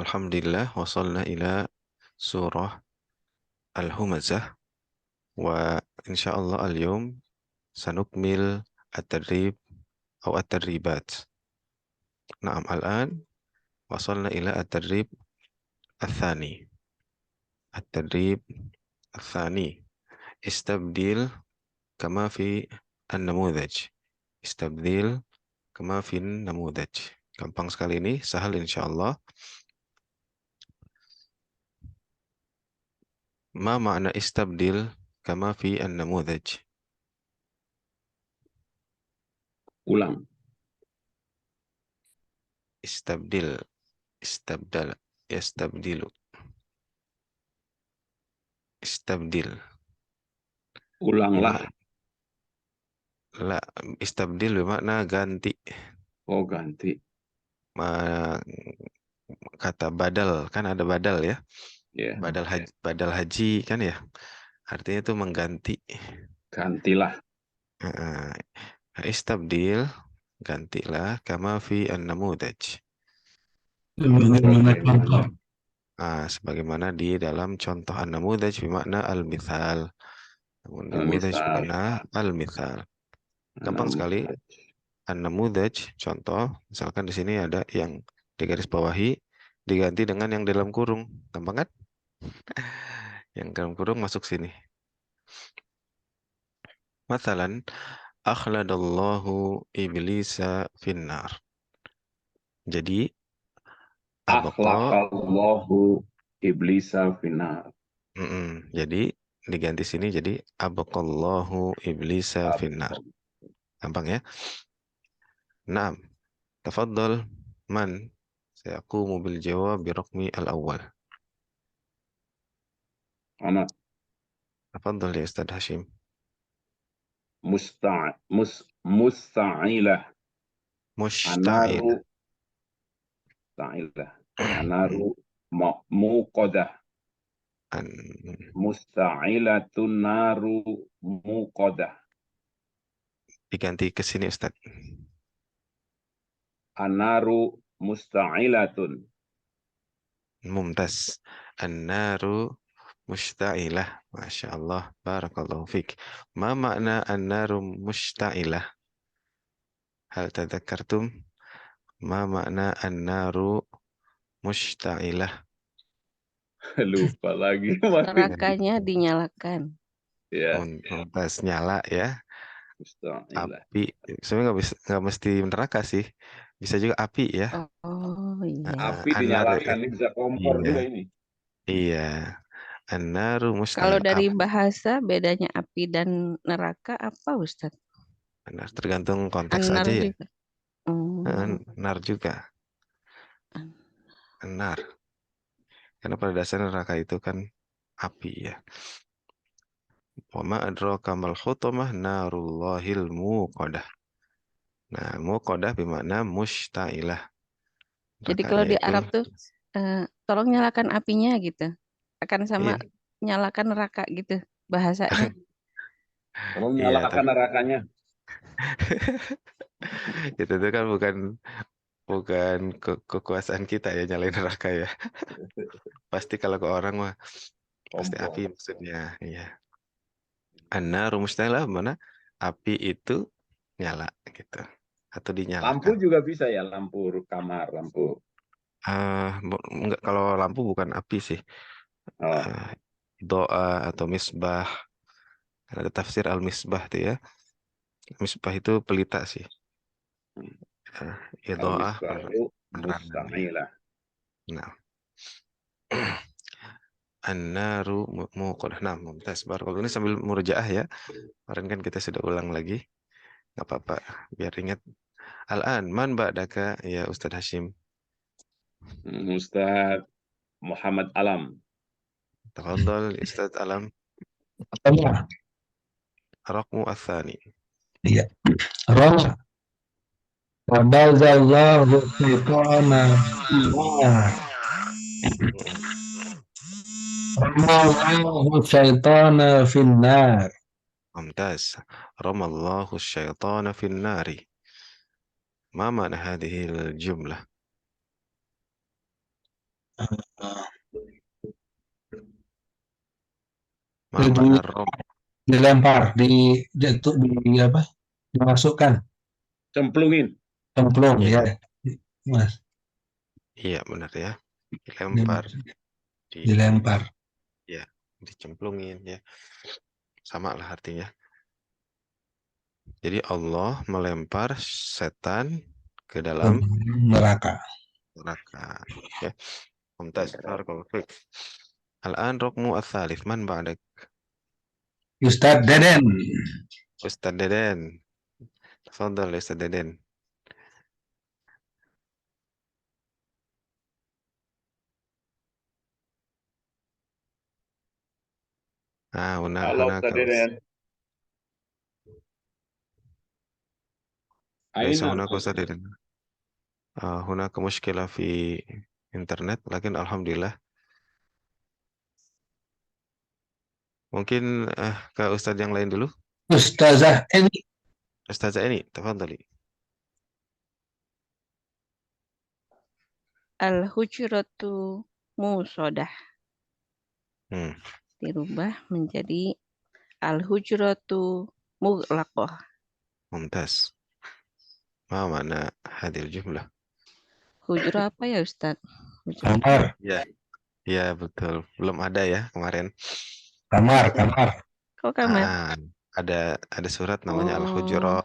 Alhamdulillah, wasalna ila surah Al-Humazah, wa insyaallah al-yawm sanukmil at-tadrib atau at-tadribat. Naam, al-an wasalna ila at-tadrib al-thani. At-tadrib al-thani. Istabdil kama fi an-namudhaj. Istabdil kama fi an-namudhaj. Gampang sekali ini, sahal insyaallah. Ma makna istabdil kama fi an-namudhaj? Ulang. Istabdil, istabdal, yastabdilu, istabdil. Ulanglah. Bima, la, istabdil bermakna ganti. Oh, ganti. Ma- Kata badal, kan ada badal ya. Ya, Badal haji kan ya. Artinya itu mengganti. gantilah. Heeh. Istabdil, gantilah kama fi an-namudaj. Sebagaimana contoh. Sebagaimana di dalam contoh an-namudaj bermakna al-mithal. An-namudaj Al-misal. bermakna al-mithal. Gampang sekali. An-namudaj, contoh, misalkan di sini ada yang di garis bawahi diganti dengan yang dalam kurung. Gampang kan? Yang dalam kurung masuk sini. Mathalan, akhladallahu iblisa finnar. Jadi, abqa, Akhlaqallahu iblisa finnar. jadi diganti sini jadi abqallahu iblisa finnar. Gampang ya? Naam, tafaddal man sayaqumu bil jawab bi raqmi al-awwal. Ana Tafaddal ya Ustaz Hashim. musta'ilah. Mushta'il. Anaru ta'ilah. Anaru muqadah. An- Musta'ilatun naru muqadah. Diganti ke sini Ustaz. Anaru musta'ilatun. Mumtaz. An-naru mushta'ilah. Masya Allah. Barakallahu fiq. Ma makna an-naru mushta'ilah? Hal tadzakartum? Ma makna an-naru mushta'ilah? Lupa lagi. Nerakanya dinyalakan. Ya, Mumtaz, nyala ya. musta'ilah. Api. Sebenarnya nggak mesti neraka sih. Bisa juga api ya. Oh iya. Api An-naru ya. dinyalakan, ini bisa kompor Iya. juga ini. Iya. An-naru Kalau mushta'ilah. dari bahasa bedanya api dan neraka apa Ustadz? Benar, tergantung konteks Anar aja ya. juga. Oh, Nar juga. Nar. Karena pada dasarnya neraka itu kan api ya. Wa ma adraka mal hutamah narullahil muqadah. Nah, muqadah bermakna mushta'ilah. jadi kalau Nerakanya di itu Arab tuh tolong nyalakan apinya gitu. Akan sama iya, nyalakan neraka gitu bahasanya. Tolong iya, nyalakan nerakanya. itu tuh kan bukan bukan kekuasaan kita ya nyalain neraka ya. Pasti kalau ke orang mah pasti api Kompor. maksudnya. Iya. An-naru mushta'ilah mana api itu nyala gitu atau Lampu dinyalakan. juga bisa ya, lampu kamar, lampu. Enggak, kalau lampu bukan api sih. Oh, Ah, doa atau misbah. Ada tafsir al-misbah tuh ya. Misbah itu pelita sih. Doa al-misbahu penerangan ya. musta'ilah. Nah, an-naru muqadah. Nah, mumtaz. Barakallahu ini sambil murojaah ya. Kemarin kan kita sudah ulang lagi. Nggak apa-apa, biar ingat. Al-an, man ba'daka ya Ustadz Hashim. Ustaz Muhammad Alam. Tafadhal Ustadz Alam. Pertama, Raqmu ats-tsani. iya. Roh, Fadazallahu syaitana finnar. Ramallahu syaitana finnar. ممتاز رمى الله الشيطان في النار ما معنى هذه الجملة Eh, Ma Di, mana rom. dilempar, jatuh, di apa? Dimasukkan, Cemplungin. cemplung Iya, ya, Mas. iya benar ya. Dilempar, di Dilempar. ya, dicemplungin ya. Sama lah artinya. Jadi Allah melempar setan ke dalam Neraka. neraka. Ya. Mumtaz. Barakallahu fiik. Al-an rukmu ats-tsalits man ba'dak? Ustadz Deden. Ustaz Deden. Tafadhal Ustaz Deden. Halo, Ustaz Deden. ليس Aina. هناك أستاذ ديدن. هناك مشكلة في internet لكن الحمد لله. Mungkin ke Ustadz yang lain dulu. Ustazah Eni. Ustazah ini, tafadhali. Al-hujratu musodah. Hmm. Dirubah menjadi al-hujratu mughlaqah. Mumtaz. Ma mana hadir jumlah? Hujrah apa ya Ustadz? Hujrah. Kamar, Ya, ya betul. Belum ada ya kemarin. kamar. Kok kamar? Ada surat namanya Oh, Al-Hujurat.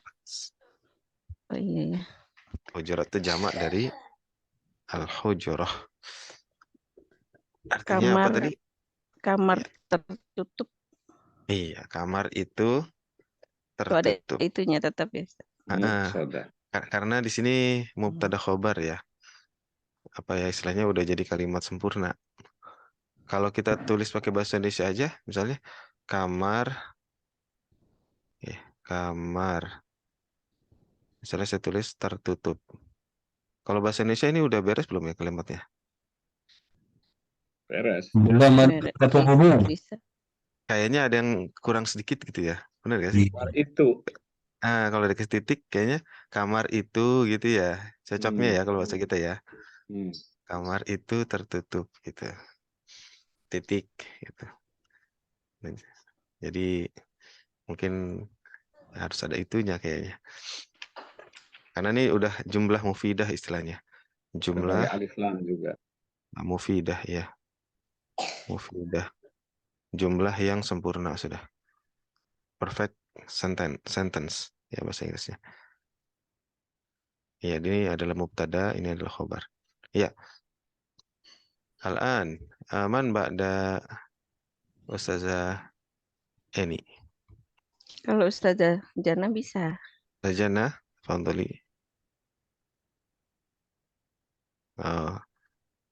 oh iya ya. Hujurat itu jamak dari Al-Hujurah. Artinya apa Kamar, tadi? kamar Ya. tertutup. Iya, kamar itu Tuh ada tertutup. itunya tetap ya Ustadz. Muqsadah. Karena di sini mubtada khobar ya. Apa ya istilahnya udah jadi kalimat sempurna. Kalau kita tulis pakai bahasa Indonesia aja, misalnya kamar, ya, kamar. Misalnya saya tulis tertutup. Kalau bahasa Indonesia ini udah beres belum ya kalimatnya? Beres. Belum ada kata umum. Bisa. Kayaknya ada yang kurang sedikit gitu ya. Benar gak sih? Kamar itu. Kalau dikasih titik, kayaknya kamar itu gitu ya. Cocoknya ya kalau bahasa kita ya. Hmm. Kamar itu tertutup gitu. Titik gitu. Jadi mungkin harus ada itunya kayaknya. Karena ini udah jumlah mufidah istilahnya. Jumlah Sebagai alif lam juga. mufidah ya. Mufidah. Jumlah yang sempurna sudah. Perfect sentence ya bahasa Inggrisnya. Ya, ini adalah mubtada, ini adalah khobar. Ya. Al-an man ba'da Ustazah Eni. Kalau Ustazah Jana bisa. Sajana, fadhali.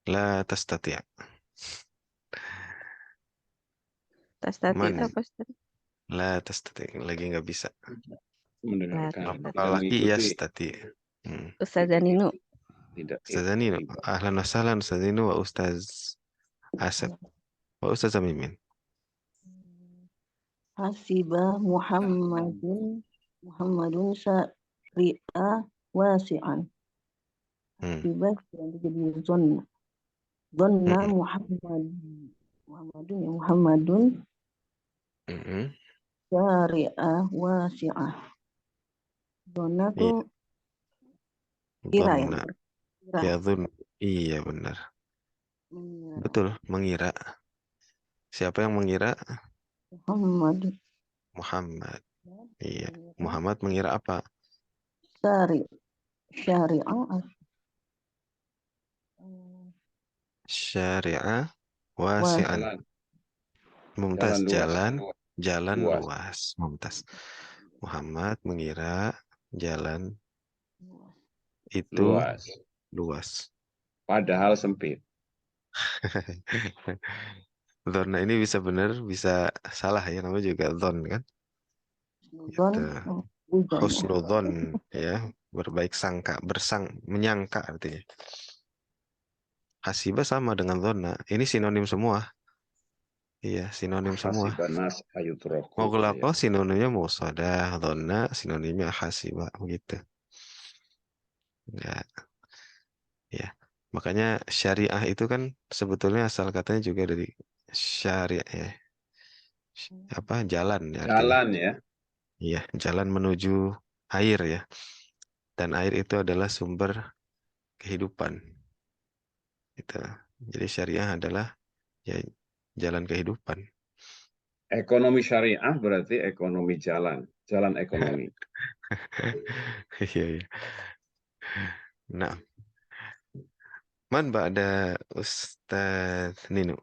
La tastati'. Tas tati Man itu apa Ustaz? la tastati', lagi nggak bisa. Mendengarkan. Lah, Tidak Apalagi mengikuti. yastati. Ustazah Ninu. Tidak. Ustazah Nino. Ahlan wa sahlan Ustaz Nino wa Ustaz Asep. Wa Ustaz Mimin. Hasiba Muhammadun syari'a wasi'an. Hasiba yang jadi zonna. Zonna Muhammadun syari'a wasi'ah. Zonna tuh kira ya. Dhanna. Kira. Ya dhun. Iya benar. Betul, mengira. Siapa yang mengira? Muhammad. Muhammad. Iya. Muhammad mengira apa? Syari'ah Syari'ah wasi'an. Mumtaz, jalan luas. Mumtaz. Muhammad mengira jalan itu luas. Padahal sempit. Dhonna ini bisa benar, bisa salah ya, namanya juga dhon kan? Gitu. Husnudhon ya, berbaik sangka, menyangka artinya. Hasiba sama dengan dhonna. Ini sinonim semua. Iya, sinonim semua. Hasibanas ayutroku. Mughlaqo sinonimnya musadah, dhonna sinonimnya hasiba begitu. Ya. Ya. Makanya syariah itu kan sebetulnya asal katanya juga dari syariah ya. Apa jalan ya artinya. Jalan ya. Iya, jalan menuju air ya. Dan air itu adalah sumber kehidupan. Gitu. Jadi syariah adalah ya jalan kehidupan. Ekonomi syariah berarti ekonomi jalan. Jalan ekonomi. Iya, iya. Nah, man ba'da Ustaz Nino.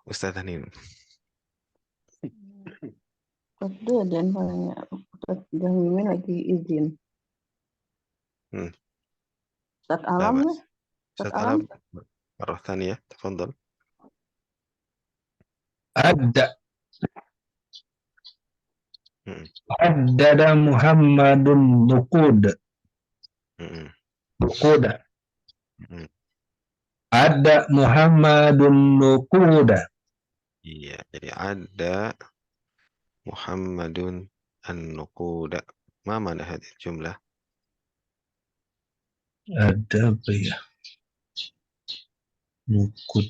Ada dan palingnya Ustaz Jamimin lagi izin. Hmm. Ustaz لا Alam ya? بأس. Ustaz أستاذ Alam. ألم مرة ثانية تفضل. Ada. Hmm. Ada Muhammadun nuqud. Hmm. Nuquda. Hmm. Ada Muhammadun nuquda. Iya, jadi ada Muhammadun an-nuquda. Ma mana hadis jumlah? Ada apa ya? Nuqud.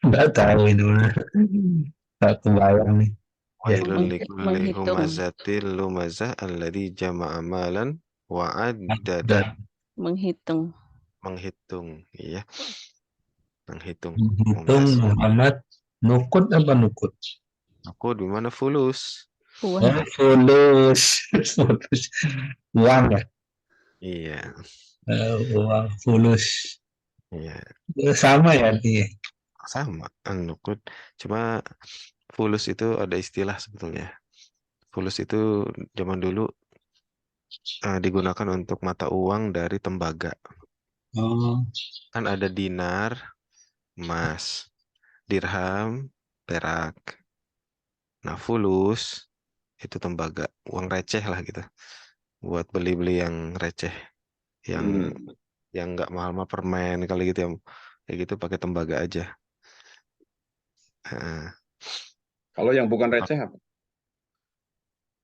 Nggak tahu itu. Tak kebayang nih. Ya. Wailul likulli Menghitung. humazatil lumazah alladzi jama'a malan wa addada. Dan Menghitung. Menghitung, iya. Menghitung. menghitung Mumtaz. Muhammad nuqud apa nuqud? Aku di mana fulus? Uang. Oh, fulus. Fulus. Uang ya? Iya, Uang fulus. iya. Sama ya artinya. Sama an-nuqud. Cuma fulus itu ada istilah sebetulnya. Fulus itu zaman dulu digunakan untuk mata uang dari tembaga. Oh, Kan ada dinar, emas, dirham, perak. Nah, fulus itu tembaga, uang receh lah gitu. Buat beli-beli yang receh, yang Hmm. yang nggak mahal-mahal permen kali gitu yang kayak gitu pakai tembaga aja. Nah, Kalau yang bukan receh apa?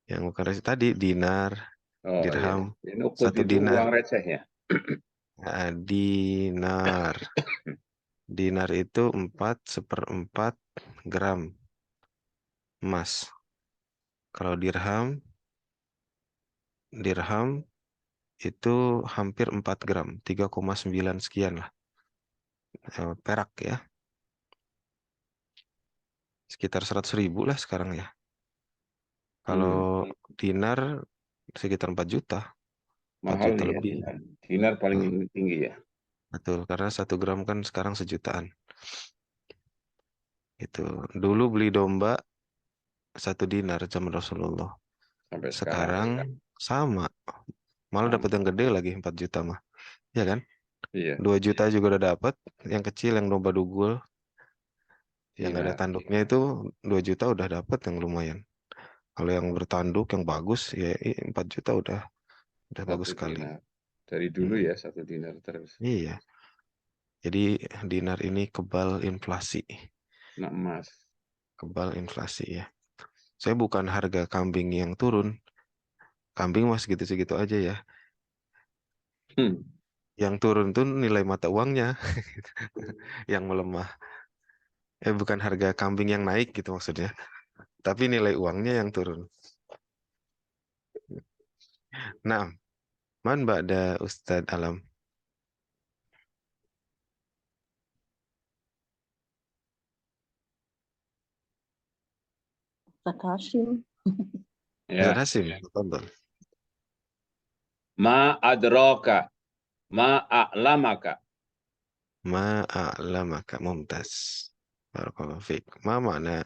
yang bukan receh tadi dinar, Oh iya. dirham, Nukut satu itu dinar. uang receh ya. Nah, dinar. Dinar itu 4/4 gram emas. Kalau dirham itu hampir 4 gram, 3,9 sekian lah. Perak ya, sekitar 100.000 lah sekarang ya. Kalau dinar sekitar 4 juta, 4 Mahal juta nih ya lebih. dinar. Dinar paling Betul, tinggi ya. betul. Karena 1 gram kan sekarang sejutaan. Itu dulu beli domba 1 dinar zaman Rasulullah. Sampai sekarang. Sekarang sama, malah dapat Sama. yang gede lagi 4 juta mah. Ya kan? Iya. 2 juta juga udah dapat. Yang kecil yang domba dugul yang nggak ada Dinar. tanduknya itu 2 juta udah dapat yang lumayan. Kalau yang bertanduk yang bagus ya 4 juta udah bagus Satu sekali. dinar. Dari dulu Hmm, ya 1 dinar terus. iya. Jadi dinar ini kebal inflasi. Nak emas. Kebal inflasi ya. Saya bukan harga kambing yang turun. Kambing mas segitu-segitu aja ya. Hmm. Yang turun tuh nilai mata uangnya yang melemah. Bukan harga kambing yang naik gitu maksudnya. Tapi nilai uangnya yang turun. Nah, man ba'da Ustadz Alam. Ustaz Hashim. Ya. Ustadz Hasim, tonton. Ma adroka. Ma a'lamaka. Ma'a'lamaka mumtaz. Barakallahu fiik. Ma makna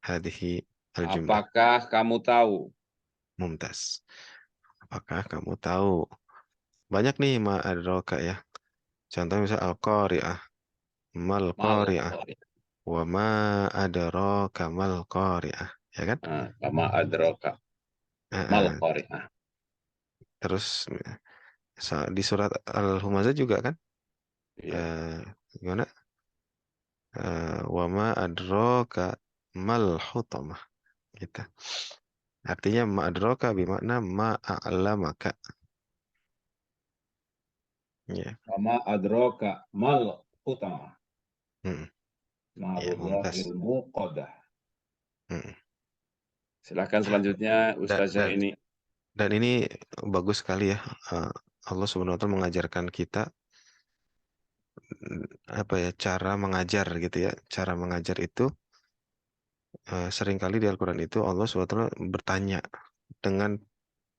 hadhihi al-jumlah? Apakah kamu tahu? Mumtaz. Apakah kamu tahu? Banyak nih ma'adraka ya. Contoh misal al-qari'ah. Mal Mal. qari'ah. Wa ma adraka mal qari'ah. Ya kan? Ma adroka. Eh, Mal eh. qari'ah. Terus di surat Al-Humazah juga kan? Iya. Gimana? Wa ma adraka mal hutamah. Gitu. Artinya ma'adroka bermakna ma'a'lamaka. Ya. Ma adroka. Mal utama. Hmm, ya, mumtaz. Ma'rudhahil muqadah. Hmm. Silakan selanjutnya Dan, Ustazah ini. dan ini bagus sekali ya. Allah Subhanahu wa Ta'ala mengajarkan kita apa ya, cara mengajar gitu ya. Cara mengajar itu seringkali di Al-Quran itu Allah Subhanahu wa Ta'ala bertanya dengan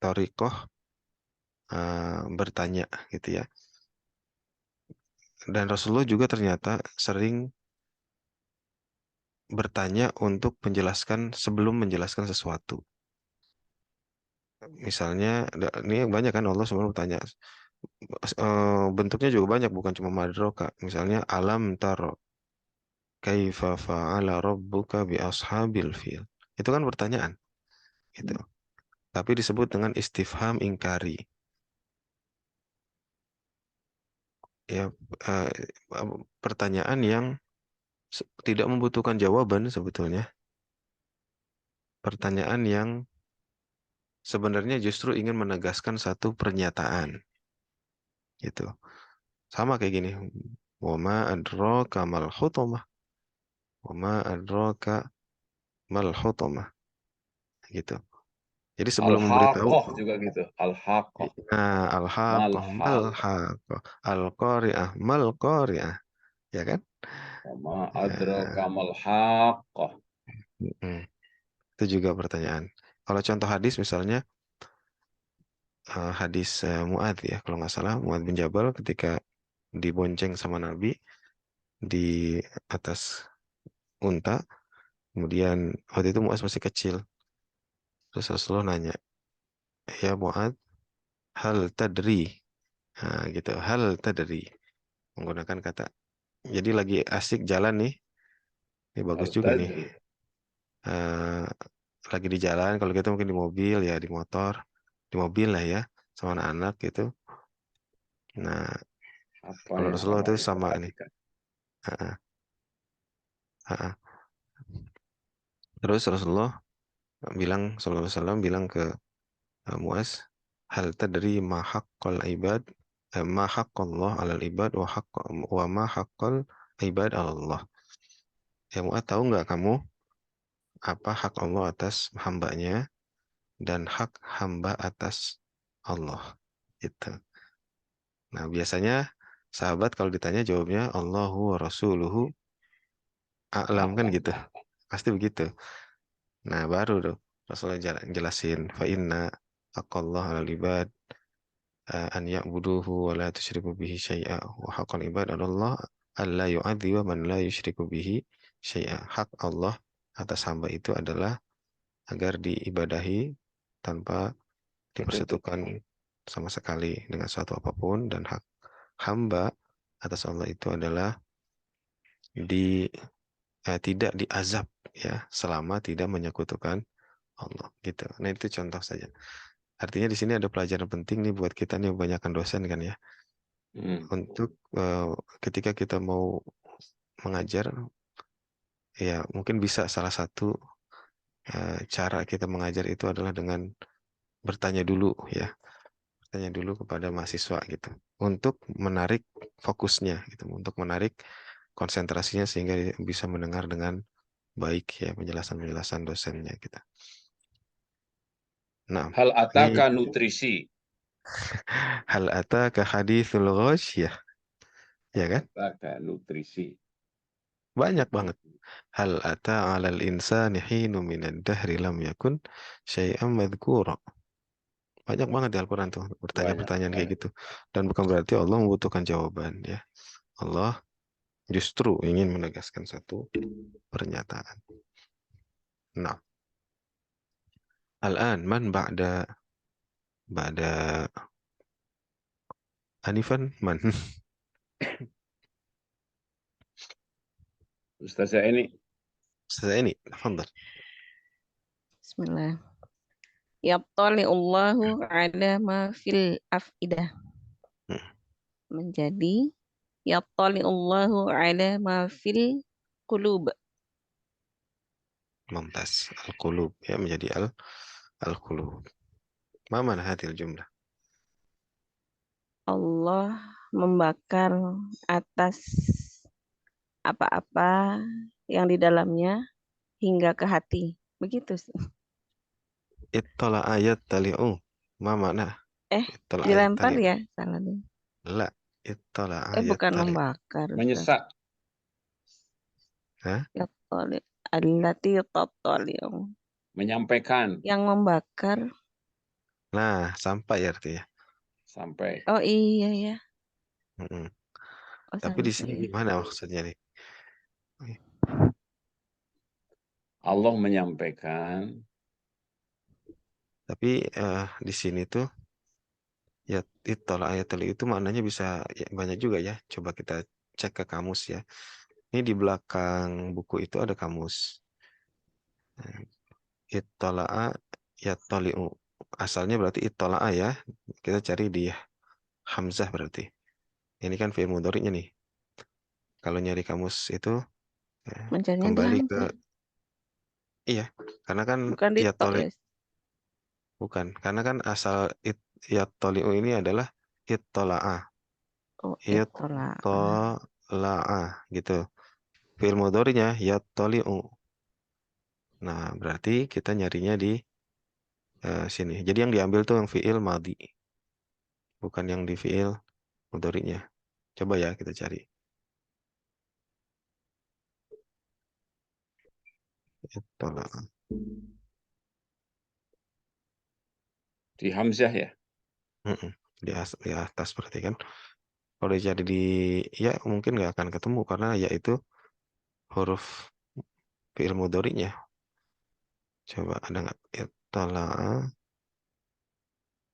thariqah bertanya gitu ya. Dan Rasulullah juga ternyata sering bertanya untuk menjelaskan sebelum menjelaskan sesuatu. Misalnya, ini banyak kan Allah Subhanahu bertanya. Bentuknya juga banyak, bukan cuma madroka. Misalnya, alam taro kaifa fa'ala rabbuka bi ashabil fil. Itu kan pertanyaan, gitu. Tapi disebut dengan istifham ingkari. Ya, eh, pertanyaan yang tidak membutuhkan jawaban sebetulnya. Pertanyaan yang sebenarnya justru ingin menegaskan satu pernyataan, gitu. Sama kayak gini. Wama adraka mal hutamah. Wama adraka mal hutamah. Gitu. Jadi sebelum memberitahu, Al-Haqqah juga gitu. Al-Haqqah. al-haqqah mal Mal-Haqqah. haqqah, al-qari'ah mal qari'ah, ya kan? Wama adraka Ya, mal-Haqqah. mm, itu juga pertanyaan. Kalau contoh hadis misalnya hadis Muadz ya, kalau nggak salah Muadz bin Jabal ketika dibonceng sama Nabi di atas unta, kemudian waktu itu Muadz masih kecil, terus Rasulullah nanya, ya Muadz, hal tadri, nah, gitu, hal tadri, menggunakan kata, jadi lagi asik jalan nih, ini bagus juga nih, Al-Tadri. Eh, lagi di jalan, kalau kita mungkin di mobil ya, di motor, di mobil lah ya, sama anak-anak gitu. Nah, Apa kalau yang Rasulullah kamu itu harus sama ini. perhatikan? Ha-ha, ha-ha. Terus Rasulullah bilang, Sallallahu Alaihi Wasallam bilang ke Muaz, hal tadri ma haqqal ibad, ma haqqallah alal ibad wa ma haqqal ibad ala Allah. Ya Muaz, tahu nggak kamu apa hak Allah atas hambanya dan hak hamba atas Allah? Gitu. Nah, biasanya sahabat kalau ditanya jawabnya Allahu wa rasuluhu a'lam kan A'lam. gitu. Pasti begitu. Nah, baru tuh Rasulullah jelasin fa inna haqqallah 'alal ibad an ya'buduhu wa la tusyriku bihi syai'a wa haqqal ibad 'ala Allah alla yu'adziba man la yusyriku bihi syai'a. Hak Allah atas hamba itu adalah agar diibadahi tanpa Bersekutu. dipersekutukan sama sekali dengan suatu apapun, dan hak hamba atas Allah itu adalah tidak diazab ya selama tidak menyekutukan Allah gitu. Nah, itu contoh saja. Artinya di sini ada pelajaran penting nih buat kita nih, kebanyakan dosen kan ya. Untuk ketika kita mau mengajar ya, mungkin bisa salah satu cara kita mengajar itu adalah dengan bertanya dulu ya. Bertanya dulu kepada mahasiswa gitu. Untuk menarik fokusnya gitu, untuk menarik konsentrasinya sehingga dia bisa mendengar dengan baik ya penjelasan-penjelasan dosennya kita. Nah, Hal ini ataka nutrisi. hal ataka haditsul ghasyiyah, ya Hal kan? ataka nutrisi. Banyak banget. Hal ata 'alal insani hinum minad dahri lam yakun syai'an madhkura. Banyak banget di Al-Quran tuh Banyak. pertanyaan-pertanyaan kayak gitu. Dan bukan berarti Allah membutuhkan jawaban ya. Allah justru ingin menegaskan satu pernyataan. Nah, al-an man ba'da anifan man. Ustazah ini. Saya ini, tafadhal. Bismillah. Allahu ala ma fil afidah. Hmm, Menjadi Allahu ala ma fil qulub. Mumtaz. Al-qulub ya, menjadi al-qulub. Ma mana hadhil jumlah? Allah membakar atas apa-apa yang di dalamnya hingga ke hati. Begitu. Ittala ayat tali'u. Ma makna? Eh, Ittala ayat dilempar tali'u. ya, salah deh. La. Ittala ayat Bukan tali'u. membakar, Ustaz. Menyesak. Hah? Yattali, allati tattali'u. Menyampaikan. Yang membakar. Nah, sampai artinya. Sampai. Oh iya ya. Mm-mm. Oh, Tapi di sini sampai. gimana maksudnya nih? Allah menyampaikan. Tapi di sini tuh ya ittala ayat tali'u itu maknanya bisa ya, banyak juga ya. Coba kita cek ke kamus ya. Ini di belakang buku itu ada kamus. Ittala'a yattali'u. Asalnya berarti ittala'a ya. Kita cari di Hamzah berarti. Ini kan fi'il mudhari'nya nih. Kalau nyari kamus itu ya, Mencarinya di kembali ke Hamzah. iya, karena kan Bukan di to yattali ya. bukan, karena kan asal yattali'u ini adalah ittala'a. Oh, itola. Ittala'a gitu. Fi'il mudhari'nya yattali'u. Nah, berarti kita nyarinya di sini. Jadi yang diambil tuh yang fi'il madhi, bukan yang di fi'il mudhari'nya. Coba ya kita cari. Ittala'a. Di Hamzah ya. Mm-mm. Di atas berarti kan. Kalau dicari di ya mungkin nggak akan ketemu karena ya itu huruf fi'il mudhari'nya. Coba ada nggak? Ittala'a.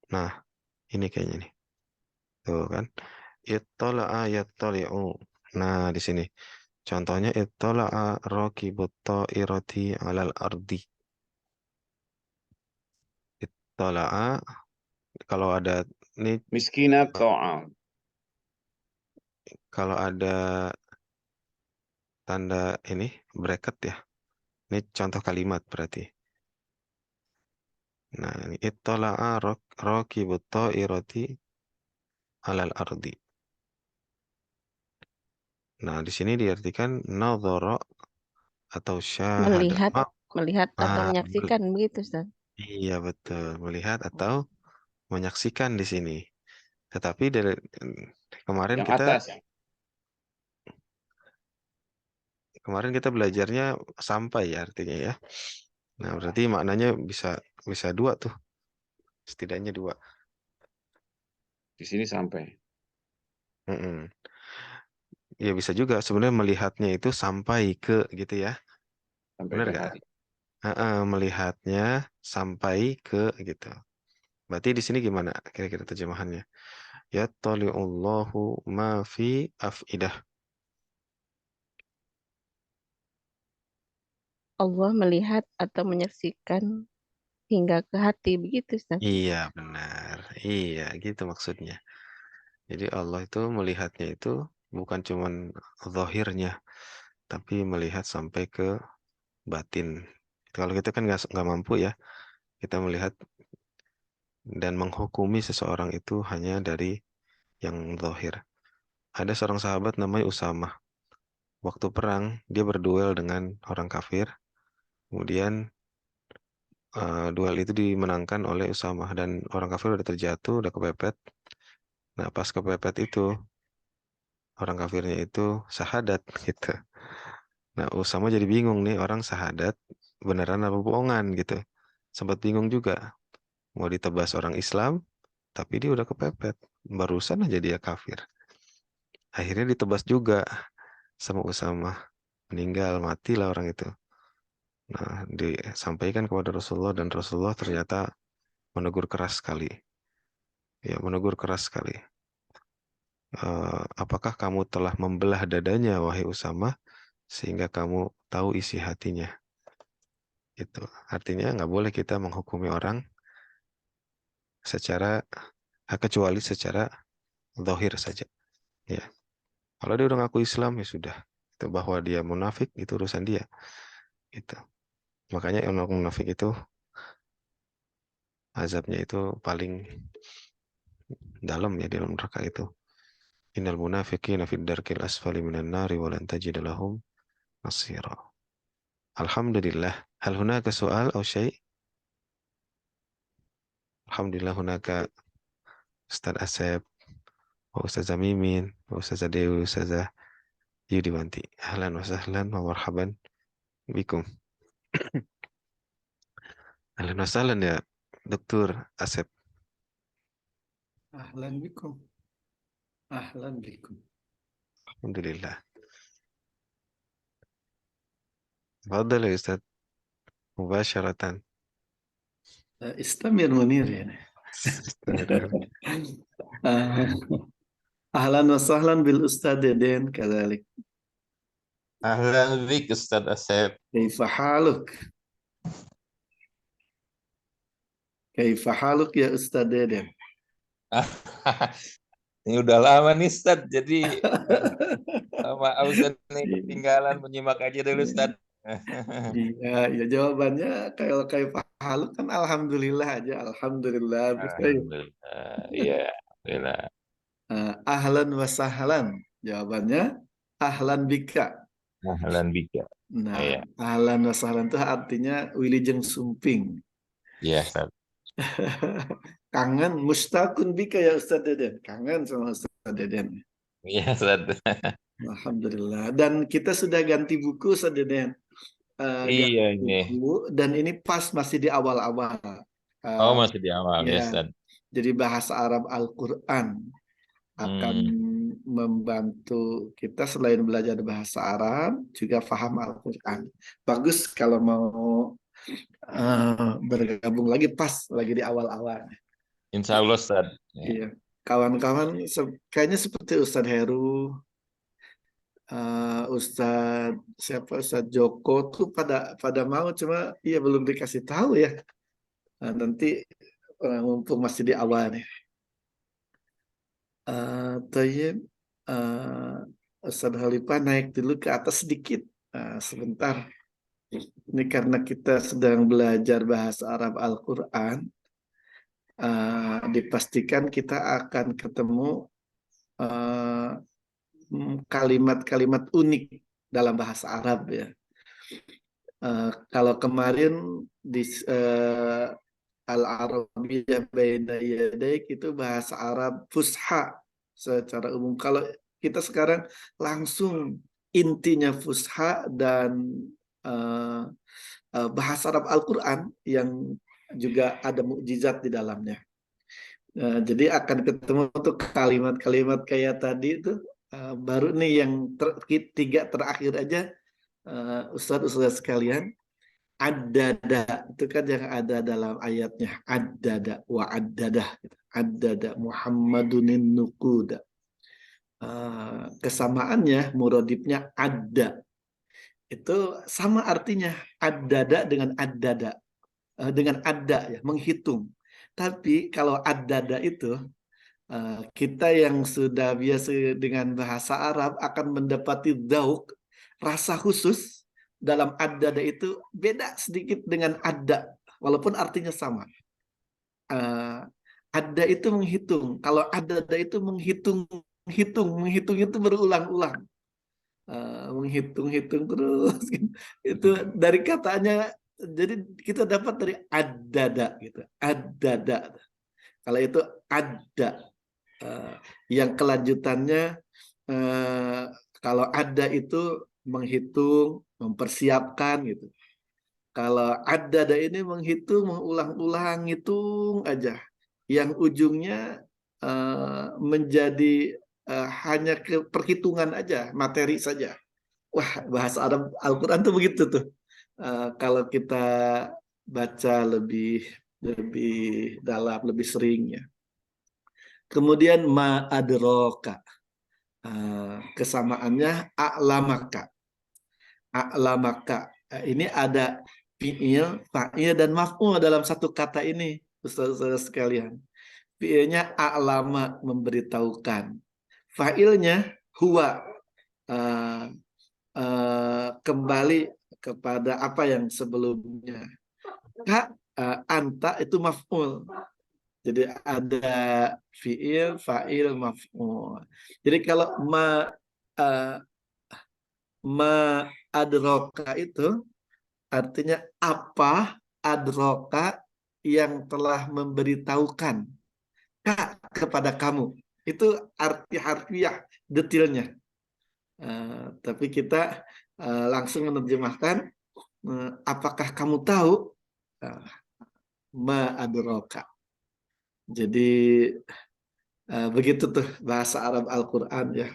Nah, ini kayaknya nih. Tuh kan. Ittala'a yattali'u. Nah, di sini. Contohnya ittala'a raqibut ta'irati 'alal ardi. Ittala'a kalau ada ini Miskinat to'al. kalau ada tanda ini bracket ya. Ini contoh kalimat berarti. Nah, ini ittala'a raqibut ta'irati 'alal ardi. Nah, di sini diartikan nadhara atau syahada. Melihat, melihat atau Ah, menyaksikan begitu, Ustaz. iya betul, melihat atau menyaksikan di sini. Tetapi dari kemarin Yang kita atas. belajarnya sampai ya artinya ya. Nah, berarti maknanya bisa bisa dua tuh. Setidaknya dua. Di sini sampai. Mm-mm. Ya bisa juga sebenarnya melihatnya itu sampai ke gitu ya. Sampai Benar ke nggak? hati. Melihatnya sampai ke gitu. Berarti di sini gimana kira-kira terjemahannya? Yattali'ullahu ma fi af'idah. Allah melihat atau menyaksikan hingga ke hati begitu, Ustaz. Iya, benar. Iya, gitu maksudnya. Jadi Allah itu melihatnya itu bukan cuman zahirnya, tapi melihat sampai ke batin. Kalau kita kan nggak mampu ya, kita melihat dan menghukumi seseorang itu hanya dari yang zahir. Ada seorang sahabat namanya Usamah. Waktu perang, dia berduel dengan orang kafir. Kemudian duel itu dimenangkan oleh Usamah dan orang kafir udah terjatuh, udah kepepet. Nah, pas kepepet itu orang kafirnya itu syahadat gitu. Nah, Usama jadi bingung nih orang syahadat beneran apa bohongan gitu. Sempat bingung juga mau ditebas orang Islam, tapi dia udah kepepet. Barusan aja dia kafir. Akhirnya ditebas juga sama Usama. Meninggal, matilah orang itu. Nah, disampaikan kepada Rasulullah dan Rasulullah ternyata menegur keras sekali. Ya, menegur keras sekali. Apakah kamu telah membelah dadanya, wahai Usama, sehingga kamu tahu isi hatinya? Gitu. Artinya nggak boleh kita menghukumi orang secara kecuali secara zahir saja. Ya, kalau dia udah ngaku Islam ya sudah. Itu bahwa dia munafik itu urusan dia. Gitu. Makanya orang munafik itu azabnya itu paling dalam ya di dalam neraka itu. Innal munafiqina fid darkil asfali minan nari wa lan tajida lahum nasira. Alhamdulillah. Hal hunaka soal atau syai'? Alhamdulillah hunaka Ustaz Asep, wa Ustazah Mimin, wa Ustazah Dewi, Ustazah Yudiwanti. Ahlan wa sahlan wa marhaban bikum. Ahlan wa sahlan ya Dr. Asep. Ahlan bikum. Ahlan bikum. Alhamdulillah. Tafadhal ya Ustaz. Mubasharatan. Istamir Munir yani. Ahlan wa sahlan bil Ustaz Deden kadzalik. Ahlan bik Ustaz Asep. Kaifa haluk? Kaifa haluk ya Ustaz Deden? Ini udah lama nih Ustaz, jadi maaf Ustaz nih ketinggalan menyimak aja dulu Ustaz. Iya, ya jawabannya kalau kaifa haluk kan alhamdulillah aja, alhamdulillah. Alhamdulillah. Iya, alhamdulillah. Ahlan wa sahlan. Jawabannya ahlan bika. Ahlan bika. Nah, Iya. ahlan wa sahlan itu artinya wilujeng sumping. Iya, Ustaz. Kangen mustaqun bika ya Ustaz Deden. Kangen sama Ustaz Deden. Iya, Ustaz. Alhamdulillah. Dan kita sudah ganti buku Ustaz Deden. Iya Ganti ini. buku, dan ini pas masih di awal-awal. Oh, masih di awal ya, Ya. Ustaz. Jadi bahasa Arab Al-Quran akan membantu kita selain belajar bahasa Arab juga paham Al-Quran. Bagus kalau mau bergabung lagi pas lagi di awal-awal. Insya Allah, Ustaz. Ya. Iya. Kawan-kawan kayaknya seperti Ustadz Heru, Ustadz Joko tuh pada mau, cuma iya belum dikasih tahu ya. Nanti mumpung masih di awal nih. Tayyib, Ustadz Khalifah naik dulu ke atas sedikit, sebentar. Ini karena kita sedang belajar bahasa Arab Al-Quran, dipastikan kita akan ketemu kalimat-kalimat unik dalam bahasa Arab ya. Kalau kemarin di Al-Arabiyyah Baina Yadaik itu bahasa Arab fusha secara umum. Kalau kita sekarang langsung intinya fusha dan bahasa Arab Al-Quran yang juga ada mukjizat di dalamnya. Jadi akan ketemu tuh kalimat-kalimat kayak tadi itu. Baru nih yang tiga terakhir aja, Ustadz sekalian, ad-dada itu kan yang ada dalam ayatnya, ad-dada wa ad-dadah, ad-dada Muhammadunin nukuda. Kesamaannya muradifnya ada, itu sama artinya ad-dada dengan ad-dada, dengan ada ya, menghitung. Tapi kalau ad-dada itu kita yang sudah biasa dengan bahasa Arab akan mendapati dauk, rasa khusus dalam ad-dada itu beda sedikit dengan ada, walaupun artinya sama. Ada itu menghitung, kalau ad-dada itu menghitung itu berulang-ulang. Menghitung-hitung terus itu dari katanya, jadi kita dapat dari ad-dada gitu, ad-dada. Kalau itu ada. Yang kelanjutannya kalau ada itu menghitung, mempersiapkan gitu. Kalau ada ini menghitung, mengulang-ulang, hitung aja. Yang ujungnya menjadi hanya perhitungan aja, materi saja. Wah, bahasa Arab Al-Quran tuh begitu tuh. Kalau kita baca lebih dalam, lebih sering ya. Kemudian ma'adroka, kesamaannya a'lamaka. A'lamaka, ini ada fi'il, fa'il, dan maf'ul dalam satu kata ini, saudara sekalian. Fi'ilnya a'lama, memberitahukan. Fa'ilnya huwa, kembali kepada apa yang sebelumnya. Anta itu maf'ul. Jadi ada fiil, fa'il, maf'ul. Jadi kalau ma adroka itu artinya apa adroka yang telah memberitahukan kepada kamu. Itu arti harfiah detailnya. Tapi kita langsung menerjemahkan apakah kamu tahu ma adroka. Jadi begitu tuh bahasa Arab Al-Quran ya.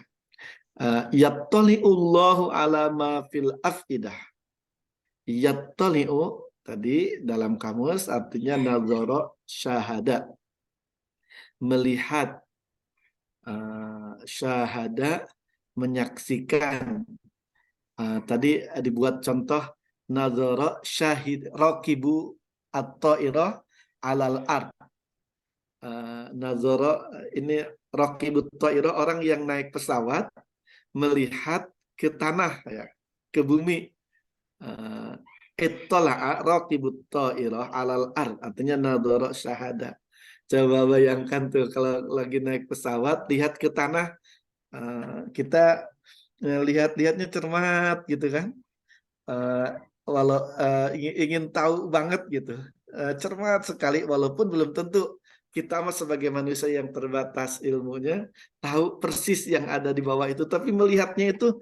Yattali'ullahu ala ma fil afidah. Yattali'u tadi dalam kamus artinya nazara syahada. Melihat, syahada menyaksikan. Tadi dibuat contoh nazara syahid rakibu at-ta'irah alal ard. Nazara ini rakibut ta'irah, orang yang naik pesawat melihat ke tanah ya, ke bumi. Ittala'a rakibut ta'irah alal ard, artinya nazara syahada. Coba bayangkan tuh kalau lagi naik pesawat lihat ke tanah, kita lihatnya cermat gitu kan. Walau ingin tahu banget gitu, cermat sekali, walaupun belum tentu kita sebagai manusia yang terbatas ilmunya tahu persis yang ada di bawah itu, tapi melihatnya itu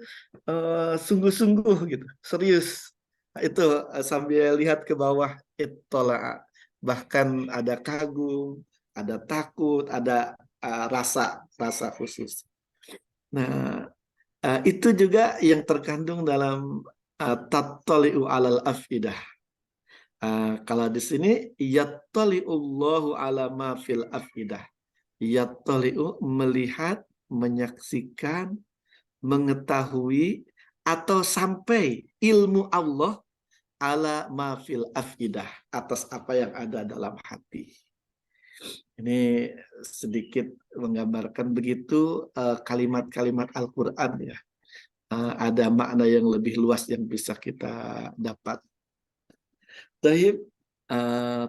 sungguh-sungguh gitu, serius. Itu sambil lihat ke bawah, ittala, bahkan ada kagum, ada takut, ada rasa khusus. Nah, itu juga yang terkandung dalam tattali'u alal afidah. Kalau di sini yattali'ullahu ala ma fil afidah. Yattali'u melihat, menyaksikan, mengetahui atau sampai ilmu Allah ala ma fil afidah, atas apa yang ada dalam hati. Ini sedikit menggambarkan begitu kalimat-kalimat Al-Qur'an ya. Ada makna yang lebih luas yang bisa kita dapat. Taib,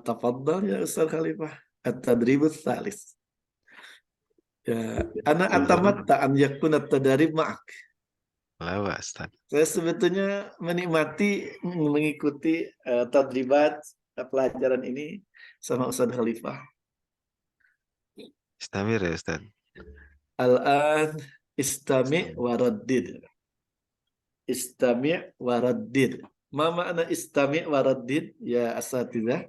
tafadhal ya Ustaz Khalifah, at-tadrib ats-tsalis. Ya, ana atamatta an yakuna at-tadarib ma'ak. Lawa, Ustaz. Saya sebetulnya menikmati mengikuti tadribat pelajaran ini sama Ustaz Khalifah. Istamir ya, Ustaz. Al-an istami' wa raddid. Istami' wa raddid. Ma makna istami' wa raddid ya asatidzah?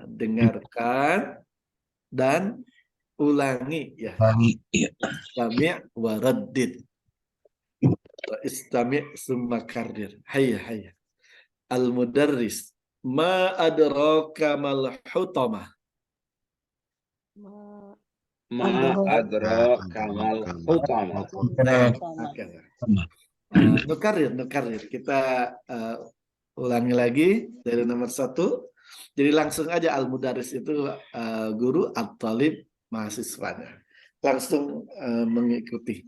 Dengarkan dan ulangi ya. Istami' wa raddid. Istami' summa karrir. Hayya. Al-mudarris. Ma adraka mal hutamah. Ma adraka mal hutamah. Nukarir. Kita ulangi lagi dari nomor 1. Jadi langsung aja al-mudarris itu guru, at-talib mahasiswanya. Langsung mengikuti.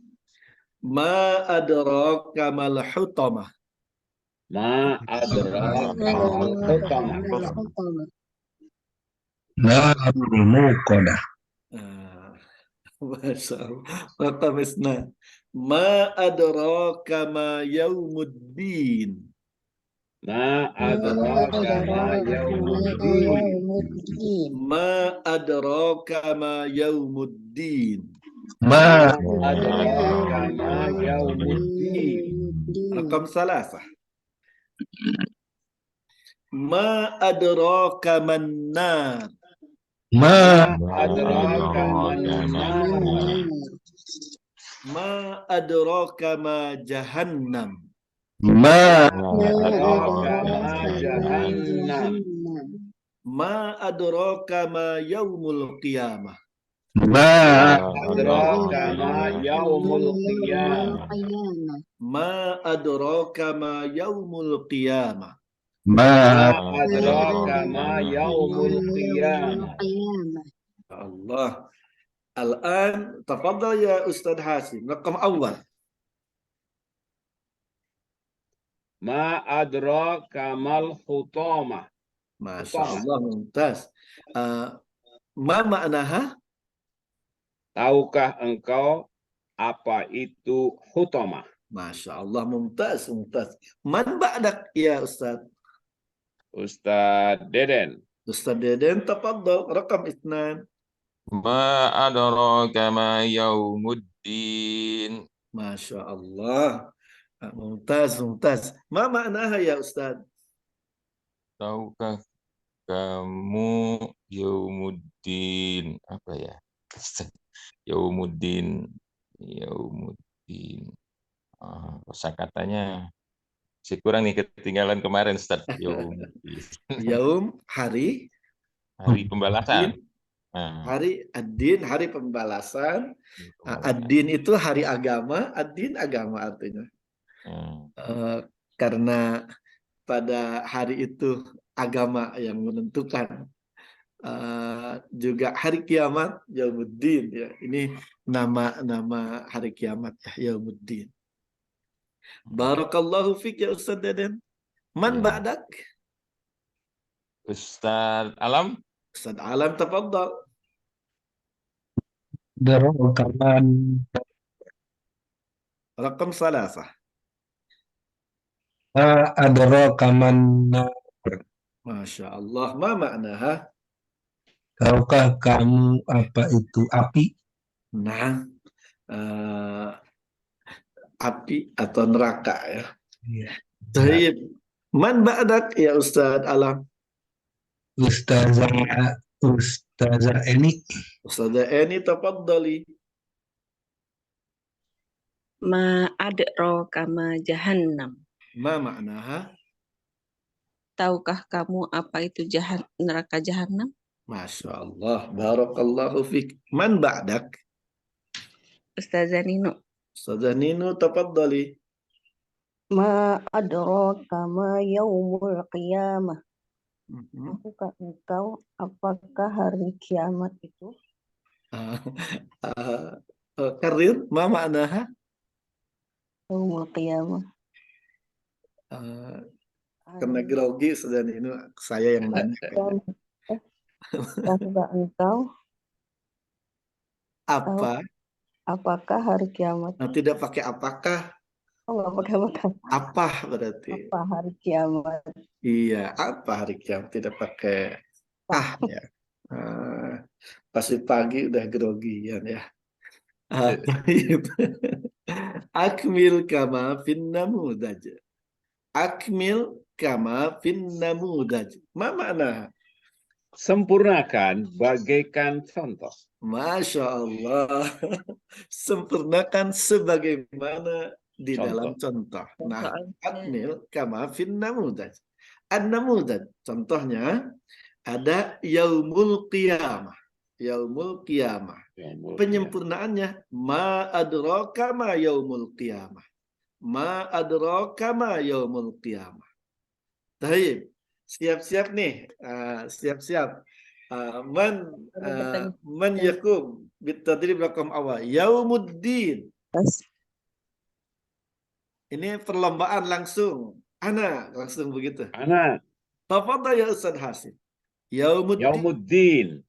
Ma adraka mal hutamah. Ma adraka mal hutamah. Narul muqadah. Masya Allah. Ma adraka ma yaumuddin. Ma adraka ma yaumuddin. Ma adraka ma yaumuddin. Ma adraka ma yaumuddin. Rakam 3. Ma adraka man nar. ma Adraka man nar. Ma adraka ma jahannam. ma Adraka ma jahannam. Ma adraka ma yaumul qiyamah. ma Adraka ma yaumul qiyamah. Ma adraka ma yaumul qiyamah. ma Adraka ma yaumul qiyamah. Allah. Al-an tafadhal ya Ustaz Hasim. Rakam awal. Ma adraka mal hutamah. Masya Allah, mumtaz. Ma maknaha? Tahukah engkau apa itu hutamah? Masya Allah, mumtaz, mumtaz. Man ba'dak ya Ustaz? Ustaz Deden. Ustaz Deden, tafaddal, rakam 2. Ma adraka ma yaumuddin. Masya Allah. Mumtaz, mumtaz. Ma maknaha ya Ustaz? Tahukah kamu yaumuddin apa ya? Yaumuddin, yaumuddin. Kosakatanya si kurang nih, ketinggalan kemarin Ustaz. Yaumuddin. Yaum, hari. Hari pembalasan. Din, hari ad-din, hari pembalasan. Ad-din itu hari agama, ad-din agama artinya. Karena pada hari itu agama yang menentukan. Juga hari kiamat, Yaumuddin ya. Ini nama hari kiamat ya, Yaumuddin. Barakallahu fik ya Ustaz Deden. Man ba'dak? Ustaz Alam. Ustaz Alam, tafaddal. Adrakaman Rakam 3. ma adrakaman Masya Allah. Ma maknaha? tahukah kamu apa itu api? Nah, api atau neraka ya. Iya. Baik. Man ba'dak ya Ustaz Alam? Ustazah Eni. Ustazah Eni, tafaddali. Ma adraka ma jahannam. Ma maknaha? Tahukah kamu apa itu neraka jahanam? Masya Allah. Barakallahu fik. Man ba'dak? Ustazah Nino. Ustazah Nino, tafaddali. Ma adraka ma yaumul qiyamah. Tahukah engkau apakah hari kiamat itu? Karir, ma maknaha? Yaumul qiyamah. Kena grogi Ustazah Nino, saya yang nanya. Tahukah engkau Apa? apakah hari kiamat? Nah, tidak pakai apakah. Oh, nggak pakai apakah. Apa berarti? Apa hari kiamat? Iya, apa hari kiamat? Tidak pakai ya. Pagi udah grogian ya. Akmil kama fin namudaj. Akmil kama fin namudaj. Ma makna? Sempurnakan bagaikan contoh. Masya Allah. Sempurnakan sebagaimana di dalam contoh. Nah, akmil kama fin namudaj. An-namudaj, contohnya ada yaumul qiyamah. Yaumul qiyamah. Penyempurnaannya ma adraka ma yaumul qiyamah. Ma adraka ma yaumul qiyamah. Baik. Siap-siap nih. Siap-siap. Man yakum bitadrib rakam awal. Yaumuddin. Ini perlombaan langsung. Ana langsung begitu. Ana. Tafadhal ya Ustaz Hasim. Yaumuddin.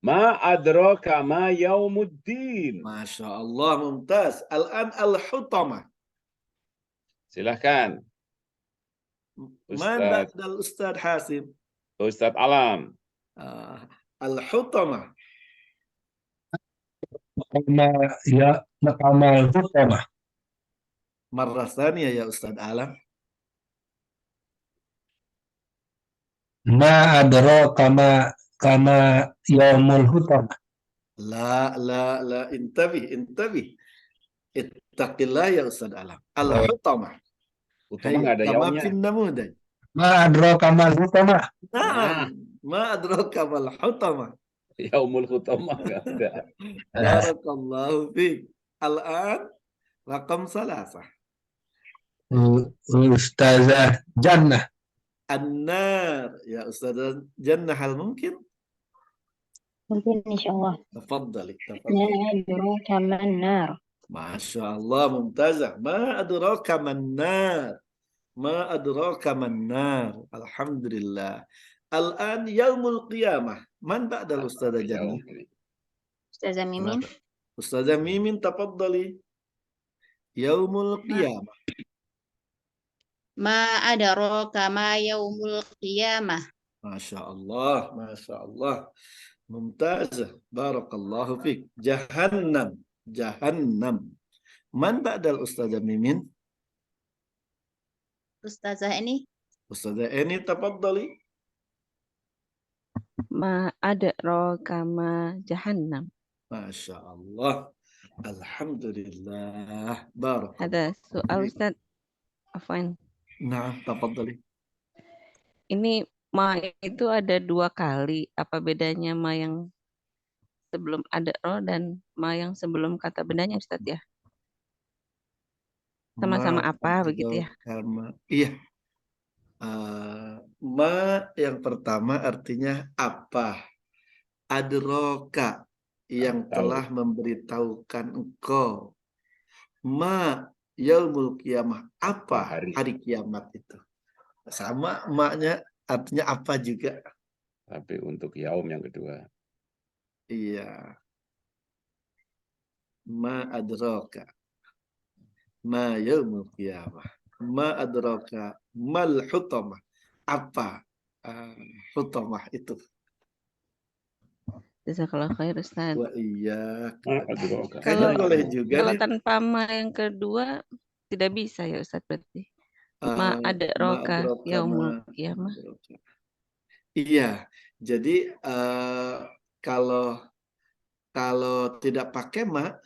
Ma adraka ma yaumuddin. Masya Allah, mumtaz. Al-an al-hutamah. Silahkan. Man ba'dal Ustaz Hasim? Ustaz Alam. Al-hutamah. Maqamal hutamah. Marrah tsaniyah ya Ustaz Alam. Ma adraka kama yaumul hutamah. La, intabih. Ittaqillah ya Ustaz Alam. Al-hutamah. Hutamah nggak ada Kama yaumnya. fin namudaj. Ma adraka mal hutamah. Nah, ma adraka mal hutamah. Yaumul hutamah nggak ada. Barakallahu fiik. Al-an rakam 3. Ustazah Jannah. An-nar ya Ustazah Jannah, hal mungkin? Mungkin insyaallah. Tafadhali. Ma adraka man nar. Masya Allah, mumtazah. Ma adraka man nar. Ma adraka man nar. Alhamdulillah. Al-an yaumul qiyamah. Man ba'dal Ustazah Jannah? Ustazah Mimin. Ustazah Mimin tafaddali. Yaumul qiyamah. Ma adraka ma yaumul qiyamah. Masya Allah, Masya Allah. Mumtazah. Barakallahu fiik. Jahannam. Jahannam. Man ba'dal Ustazah Mimin? Ustazah ini Ustazah Eni tafaddali. Ma adraka ma jahannam. Masya Allah. Alhamdulillah. Barakallah. Ada soal Ustaz. Afwan. Nah, tafaddali. Ini ma itu ada 2 kali. Apa bedanya ma yang sebelum ada ro dan ma yang sebelum kata bendanya Ustaz ya? Sama-sama apa begitu ya? Iya. Ma yang pertama artinya apa? Adroka yang telah memberitahukan engkau. Ma yaumul kiamah, apa hari kiamat itu? Sama maknya artinya apa juga. Tapi untuk yaum yang kedua. Iya. Ma adroka. Ma yaumul kiamah. Ma adroka mal hutamah. Apa hutamah itu? Jazakallah khair Ustaz. Wa iya. Adroka. Kayaknya boleh juga Kalau nih. tanpa ma yang kedua tidak bisa ya Ustaz berarti. Ma ada roka yaumul qiyamah. Iya. Jadi kalau tidak pakai ma,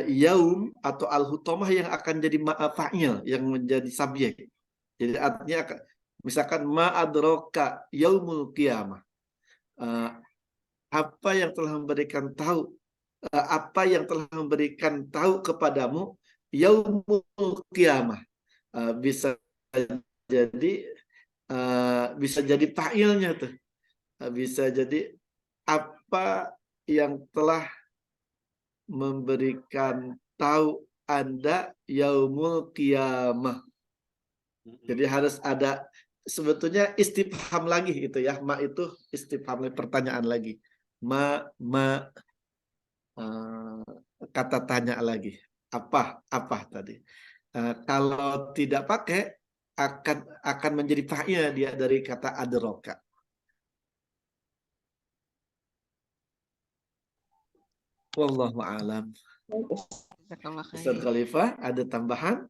yaum atau al-hutamah yang akan jadi fa'il, yang menjadi subjek. Jadi artinya misalkan ma adroka yaumul qiyamah. Apa yang telah memberikan tahu kepadamu yaumul qiyamah. Bisa jadi fa'ilnya tuh. Bisa jadi apa yang telah memberikan tahu Anda yaumul qiyamah. Jadi harus ada sebetulnya istifham lagi gitu ya. Ma itu istifham, pertanyaan lagi. Kata tanya lagi. Apa tadi? Kalau tidak pakai akan menjadi fa'il dia dari kata adroka. Wallahu a'lam. Ustaz Khalifah, ada tambahan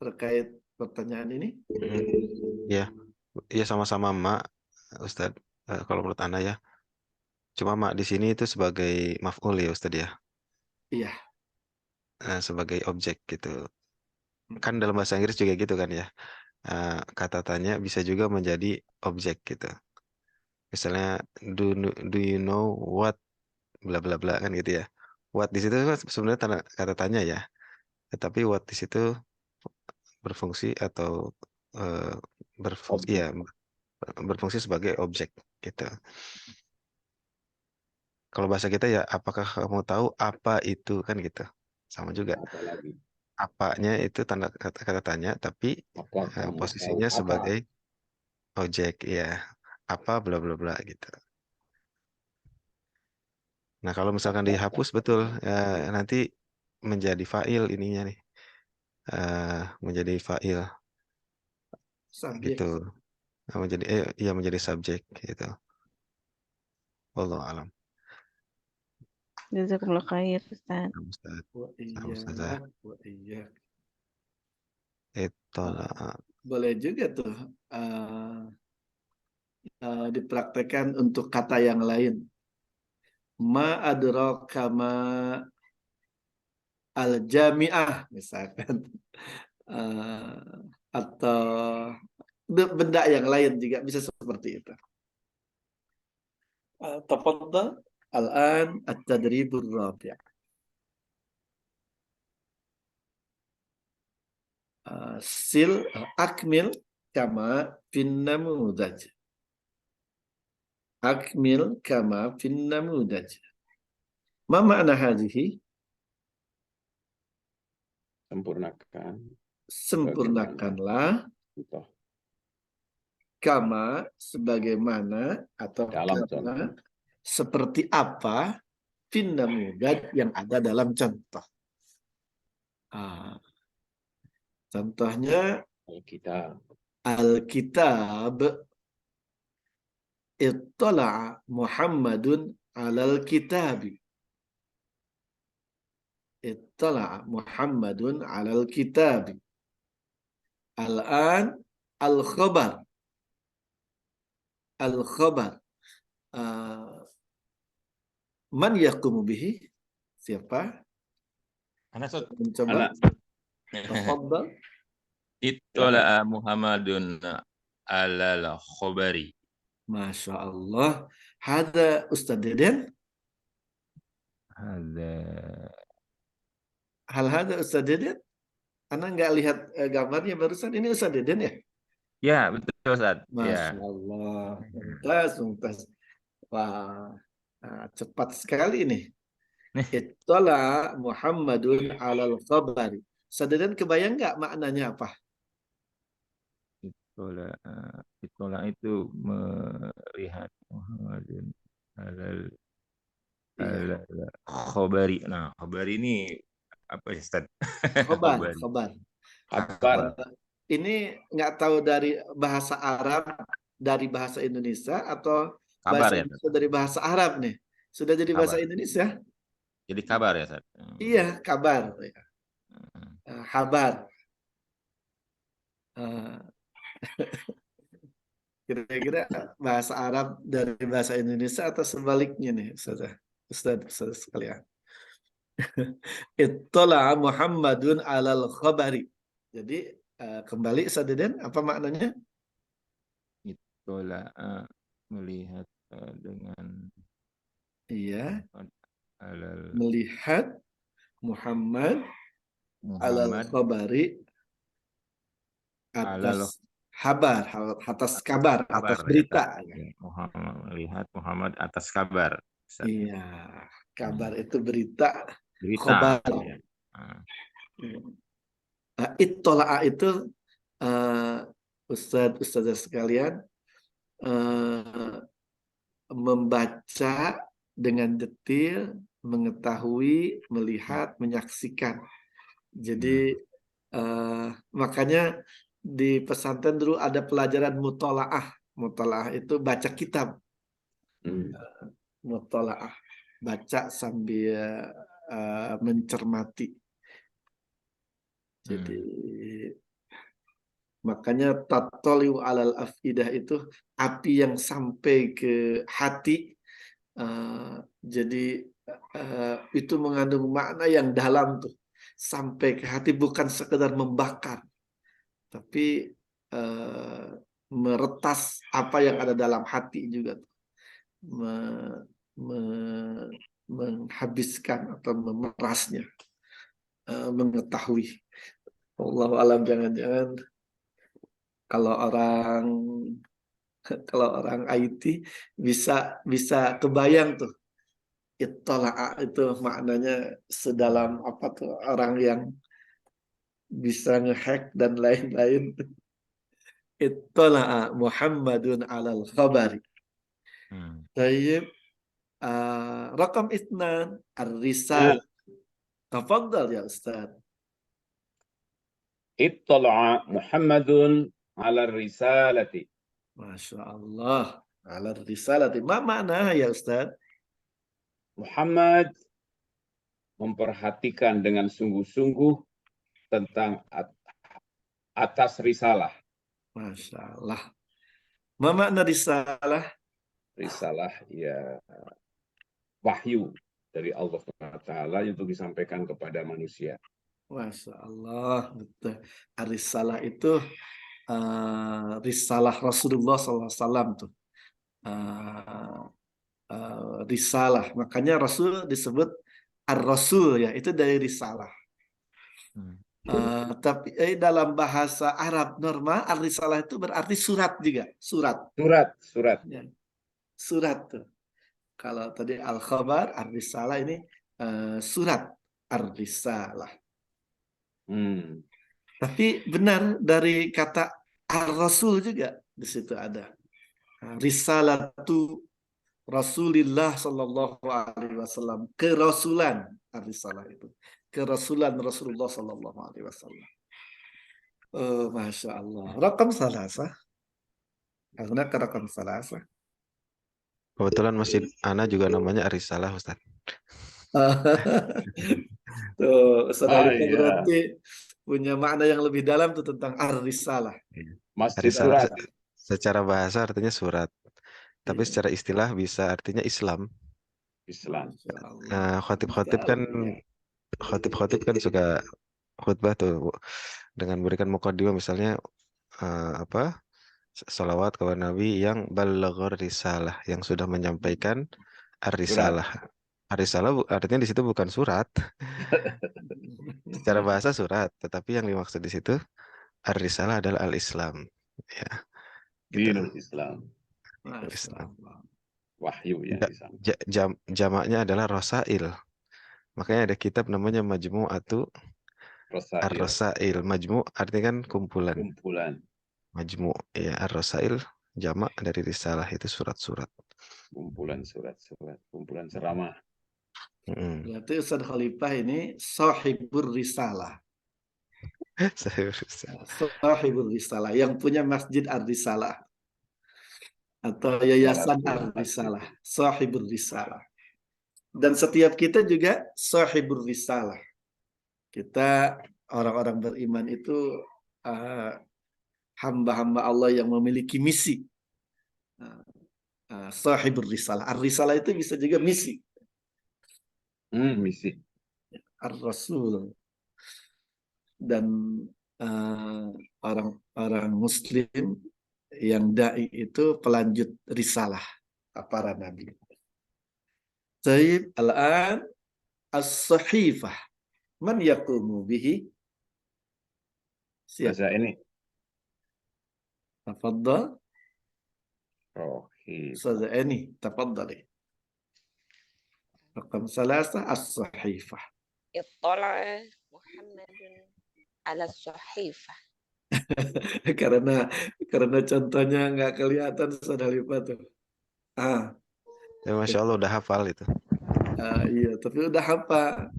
terkait pertanyaan ini? Ya, sama-sama ma, Ustaz. Kalau menurut Ana ya, cuma ma di sini itu sebagai maf'ul ya Ustaz ya. Iya. Sebagai objek gitu. Kan dalam bahasa Inggris juga gitu kan ya. Kata tanya bisa juga menjadi objek gitu. Misalnya do you know what bla bla bla kan gitu ya. What di situ kan sebenarnya kata tanya ya. Tetapi what di situ berfungsi atau berfungsi sebagai objek gitu. Kalau bahasa kita ya, apakah kamu tahu apa itu kan gitu. Sama juga. Apanya itu tanda kata tanya, tapi posisinya sebagai objek ya. Apa bla bla bla gitu. Nah, kalau misalkan dihapus betul nanti menjadi fa'il ininya nih. Menjadi fa'il. Subjek. Gitu. Menjadi subjek gitu. Wallahu a'lam. Jazakumullah khair Ustaz. Boleh juga tuh dipraktekkan untuk kata yang lain. Ma adraka ma al-jami'ah misalkan. Atau benda yang lain juga bisa seperti itu. Tafaddal al-an at-tadribur rabi'. Akmil kama fin namudaj. Akmil kama fin namudaj. Ma makna hadhihi? Sempurnakan. Sempurnakanlah kama sebagaimana atau Dalam kama seperti apa fin namudad yang ada dalam contoh. Contohnya Alkitab. Alkitab, ittala'a Muhammadun alal kitabi. Ittala'a Muhammadun alal kitabi. Al-an al-khabar. Al-khabar. Man yaqumu bihi? Siapa? Anak Sud. Mencoba. Anak. Tafadhal. Ittala'a Muhammadun alal khobari. Masya Allah. Hada Ustaz Deden. Ada. Hal hada Ustaz Deden. Anda nggak lihat gambarnya barusan. Ini Ustaz Deden ya? Ya, betul Ustaz. Masya Ya. Allah. Mumtaz. Wah, cepat sekali nih. Ittala Muhammadun alal khabari. Ustaz Deden kebayang nggak maknanya apa? Itulah itu melihat Muhammadun alal khobari. Nah, khobari ini apa ya, Ustaz? Khabar, Khobari. khabar. Kabar. Ini nggak tahu dari bahasa Arab, dari bahasa Indonesia, atau Kabar bahasa ya, Indonesia dari bahasa Arab nih. Sudah jadi bahasa Kabar. Indonesia? Jadi kabar ya, Ustaz? Iya, kabar. Kabar. Kira-kira bahasa Arab dari bahasa Indonesia atau sebaliknya nih, Ustaz sekalian. Ittala Muhammadun alal khabari. Jadi kembali Ustaz Deden, apa maknanya? Itulah melihat dengan alal Melihat Muhammad alal khabari atas kabar, atas berita. Muhammad melihat Muhammad atas kabar. Iya, kabar itu berita. Berita. Khabar. Ya. Ittola'a itu Ustaz sekalian membaca dengan detil, mengetahui, melihat, menyaksikan. Jadi makanya di pesantren dulu ada pelajaran mutolaah. Mutolaah itu baca kitab. Mutolaah, baca sambil mencermati. Jadi makanya tatoliu alal afidah itu api yang sampai ke hati. Jadi itu mengandung makna yang dalam tuh, sampai ke hati, bukan sekedar membakar, tapi meretas apa yang ada dalam hati juga tuh. Menghabiskan atau memerasnya, mengetahui. Wallahu alam, jangan-jangan kalau orang IT bisa kebayang tuh, ittala'a itu maknanya sedalam apa tuh, orang yang bisa ngehack dan lain-lain. Ittala'a Muhammadun alal khabari. Tayyib. Rakam isnan ar-risal. Tafadhal ya Ustaz. Ittala'a Muhammadun ala risalati. Masya Allah. Ala risalati. Ma makna ya Ustaz? Muhammad memperhatikan dengan sungguh-sungguh tentang atas risalah. Masya Allah. Ma makna risalah? Risalah ya wahyu dari Allah SWT untuk disampaikan kepada manusia. Masya Allah, betul. Risalah itu risalah Rasulullah SAW tuh. Risalah, makanya Rasul disebut Ar-Rasul ya, itu dari risalah. Tapi dalam bahasa Arab normal, Ar-Risalah itu berarti surat juga, surat. Surat. Surat tuh. Kalau tadi Al-Khabar, Ar-Risalah ini surat Ar-Risalah. Tapi benar dari kata Ar-Rasul juga. Di situ ada risalatu Rasulillah Sallallahu Alaihi Wasallam, kerasulan risalah itu, kerasulan Rasulullah Sallallahu Alaihi Wasallam. Masya Allah. Rakam salasa. Karena ke rakam salasa. Kebetulan masjid Ana juga namanya Arisalah, Ustaz. Tuh, saudara Ah, iya. berarti punya makna yang lebih dalam tuh tentang ar-risalah. Masjid Arisalah surat. secara bahasa artinya surat, tapi Iya. secara istilah bisa artinya Islam. Islam. Masya Allah. Khotib-khotib kan khotib-khotib kan suka khutbah tuh dengan memberikan muqaddimah, misalnya salawat kepada Nabi yang balaghar risalah, yang sudah menyampaikan ar-risalah. Ar-risalah artinya di situ bukan surat. Secara bahasa surat, tetapi yang dimaksud di situ ar-risalah adalah al-Islam. Ya, gitu. Dinul Islam. Masya Allah. Wahyu ya Ja- di sana. Jamaknya adalah rosail. Makanya ada kitab namanya Majmu'atu Rasail. Ar-Rosail. Majmu' artinya kan kumpulan. Kumpulan. Majmu' ya, Ar-Rosail jamak dari risalah, itu surat-surat. Kumpulan surat-surat. Kumpulan ceramah. Berarti Ustaz Khalifah ini sahibur risalah. Sahibur risalah, yang punya masjid ar-risalah atau yayasan ar-risalah, sahibur risalah. Dan setiap kita juga sahibur risalah. Kita orang-orang beriman itu hamba-hamba Allah yang memiliki misi. Sahibur risalah. Ar-risalah itu bisa juga misi. Misi. Ar-Rasul. Dan orang-orang Muslim yang dai itu pelanjut risalah para nabi. Tayyib, al-an as-sahifah. Man yaqumu bihi? Siap. Bahasa ini. Tafadhal. Rohib. Ustaz Ani, tafadhali. Rakam salasa as-sahifah. Ittala'a Muhammadun ala sahifah. karena contohnya nggak kelihatan Ustaz Khalifah tuh. Ya, Masya Allah udah hafal itu. Iya, tapi udah hafal.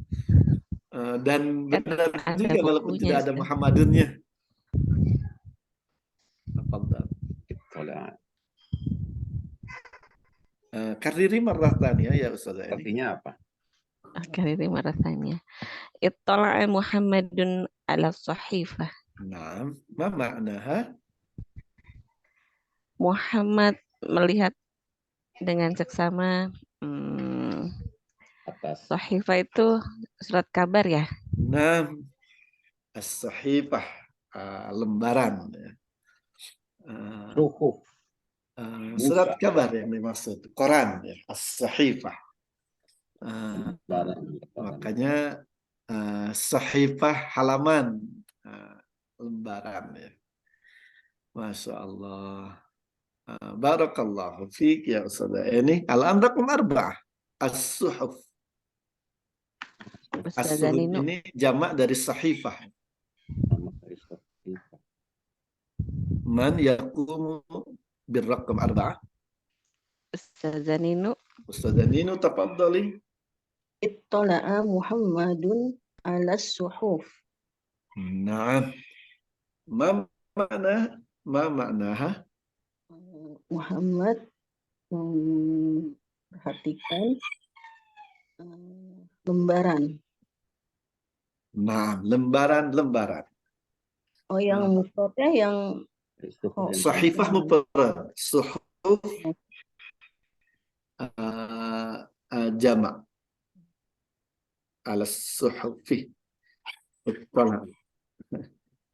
Dan benar Ada juga walaupun bukunya, tidak ada Ustaz. Muhammadunnya. Tafadhal. Ittala'. Kariri marrah thaniyah ya Ustaz Ani. Artinya apa? Kariri rasanya. Ittala'a Muhammadun ala sahifah. Nah, ma maknaha? Muhammad melihat dengan seksama Atas. sahifah itu surat kabar ya. Nah, as-sahifah, lembaran. Suhuf. Surat kabar yang dimaksud, Quran ya, as-sahifah. Makanya sahifah halaman, lembaran ya. Masya Allah. Barakallahu fiik ya Ustaz. Ini al-amrakum arba'ah. As-suhuf. Ustaz As-suhuf Zanino. ini jamak dari sahifah. Man yaqumu birraqam arba'ah. Ustaz Zanino. Ustaz Zanino tafadhali. Ittala'a Muhammadun ala suhuf. Nah, ma maknaha? Muhammad memperhatikan lembaran. Nah, lembaran. Oh, yang mufradnya yang Sahifah mufrad, suhuf jamak. Ala suhufi.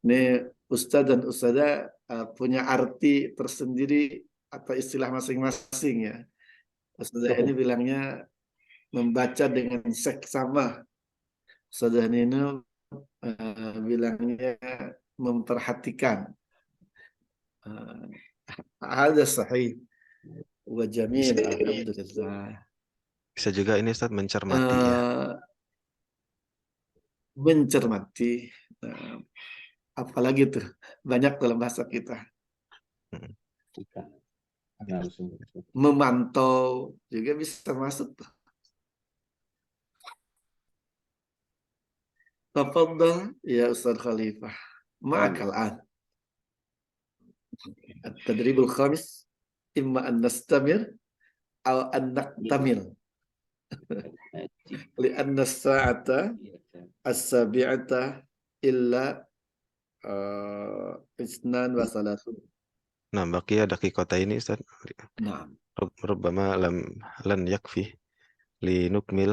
Ini Ustaz dan Ustazah punya arti tersendiri atau istilah masing-masing ya. Ustazah ini bilangnya membaca dengan seksama. Ustazah ini bilangnya memperhatikan. Ada sahih wa jamil, alhamdulillah. Bisa juga ini Ustaz mencermati ya. Mencermati. Apalagi tuh banyak dalam bahasa kita. Bukan. Langsung. memantau juga bisa masuk tuh. Tafadhal ya Ustaz Khalifah. Ma'akal an. At-tadribul khamis imma an nastamir aw an naqtamil. Li'anna as-sa'ata as-sabi'ata illa isnan wa salasun. Nah, baqiya daqiqataini Ustaz. Nah, Rubbama lan yakfi li nukmil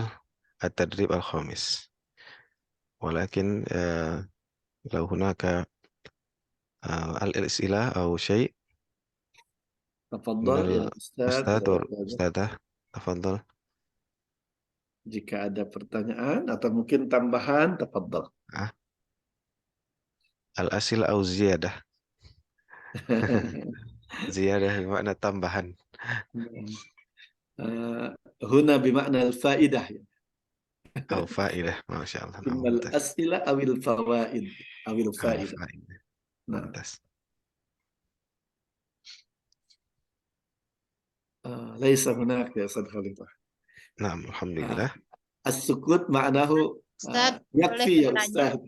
at-tadrib al-khamis. Walakin law hunaka al-is'ilah aw syai' tafadhal ya min Ustaz. al-ustadz wal ustadzah, tafadhal. Jika ada pertanyaan atau mungkin tambahan, tafadhal. Al-asil aw ziyadah. Ziyadah bermakna tambahan. Huna bimakna al-faidah. Aw fa'idah, Masya Allah. Innal as'ila awil fawaid. Awil faidah. Nah, Mumtaz. laisa hunak ya Ustaz Khalifah. Nah, alhamdulillah. As-sukut ma'nahu Ustaz, yakfi ya boleh Ustaz.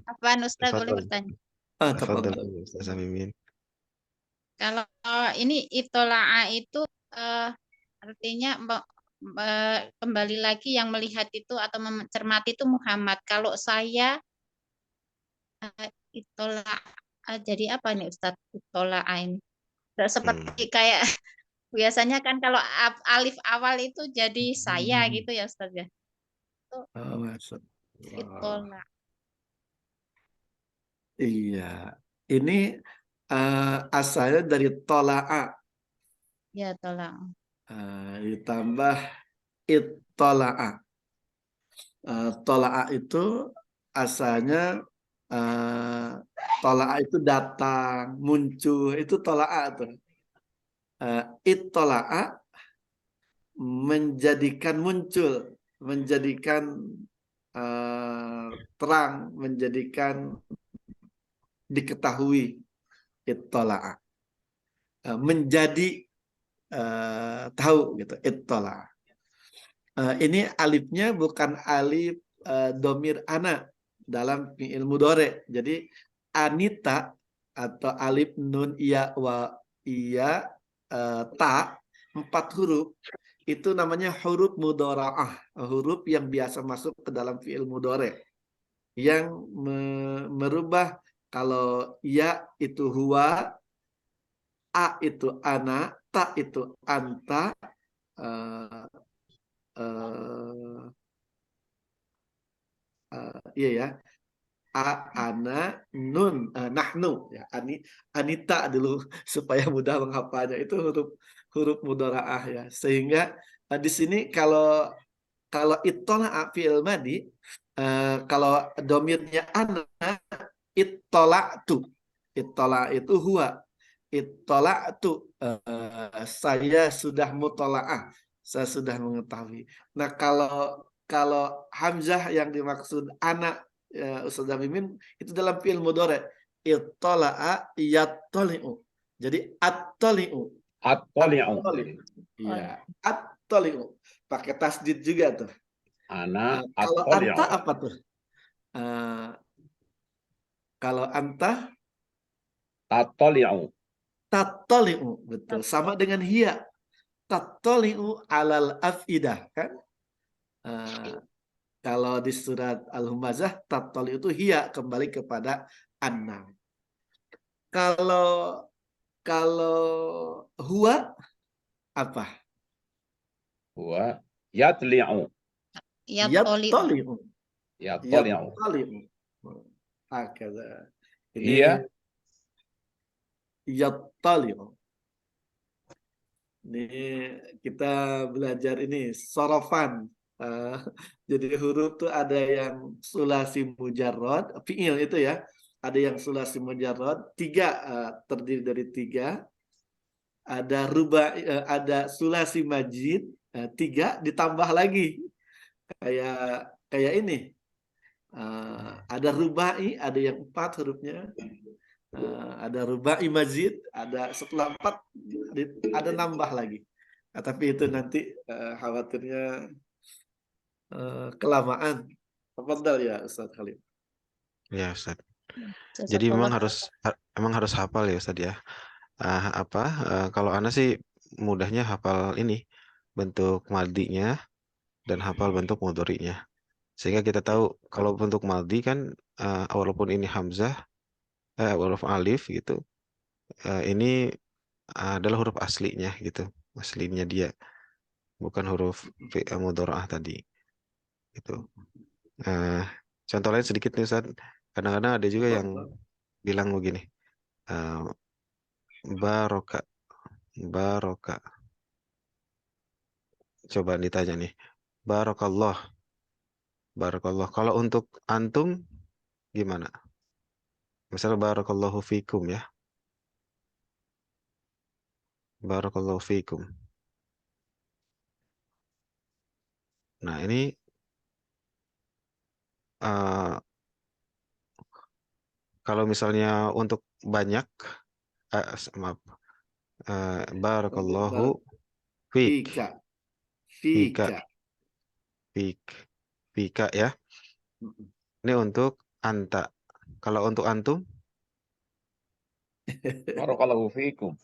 Apaan Ustaz boleh Tafadhal. bertanya? Tafadhal Tafadhal. Ustazah Mimin. Kalau ini itola'a itu artinya kembali lagi yang melihat itu atau mencermati itu Muhammad. Kalau saya itola'a jadi apa nih Ustaz itola'a ini? Seperti kayak biasanya kan kalau alif awal itu jadi saya gitu ya Ustaz ya. Itola'a. Iya. Ini asalnya dari tola'a. Ya tola'a. Ditambah ittola'a. Tola'a itu asalnya tola'a itu datang, muncul, itu tola'a tuh. Ittola'a menjadikan muncul, menjadikan terang, menjadikan diketahui. Ittola'a menjadi tahu gitu. Ittola'a. Ini alifnya bukan alif domir ana dalam fi'il mudhari. Jadi anita atau alif nun iya wa iya ta 4 huruf itu namanya huruf mudhara'ah, huruf yang biasa masuk ke dalam fi'il mudhari yang merubah. Kalau ya itu huwa, a itu ana, ta itu anta, iya ya, ana, nun, nahnu ya, anita dulu supaya mudah menghafalnya. Itu huruf mudhara'ah ya. Sehingga di sini kalau ittola'a fi'il madi, kalau domirnya ana, ittola'tu. Ittola' itu huwa. Ittola'tu, saya sudah mutola'ah. Saya sudah mengetahui. Nah, kalau hamzah yang dimaksud anak Ustazah Mimin itu dalam fi'il mudhari. Ittola'a yattoli'u. Jadi at-toli'u. At-toli'u. Iya, at-toli'u. Pakai tasdid juga tuh. Ana Kalau at-toli'u. anta apa tuh? Kalau anta At-toli'u. tattoli'u, betul. Sama dengan hiya. Tattoli'u alal afidah, kan? Kalau di surat Al-Humazah, tattoli'u itu hiya, kembali kepada an-nam. Kalau huwa apa? Huwa yatli'u. Yattoli'u. Yattoli'u. Hakadha. Iya. Yattali'u. Ini kita belajar ini sorofan. Jadi huruf tuh ada yang sulasi mujarrad, fi'il itu ya. Ada yang sulasi mujarrad, 3 terdiri dari 3. Ada ada sulasi majid, 3 ditambah lagi. Kayak ini. Ada rubai, ada yang 4 hurufnya. Ada rubai mazid, ada setelah 4 ada nambah lagi. Nah, tapi itu nanti khawatirnya kelamaan. Tafadhal ya Ustaz Khalid. Ya, Ustaz. Jadi memang harus hafal ya Ustaz ya. Kalau Ana sih mudahnya hafal ini bentuk maldinya dan hafal bentuk mudhari'nya. Sehingga kita tahu kalau bentuk maldi kan walaupun ini hamzah huruf alif gitu, ini adalah huruf aslinya gitu. Aslinya dia, bukan huruf mudhari'ah tadi. Gitu. Contoh lain sedikit nih Ustaz. Kadang-kadang ada juga yang bilang begini. Baroka. Coba ditanya nih. Barakallah. Kalau untuk antum gimana? Misalnya barakallahu fikum ya. Barakallahu fikum. Nah, ini kalau misalnya untuk banyak maaf. Barakallahu fik. Fika ya. Ini untuk anta. Kalau untuk antum? Barakallahu fikum.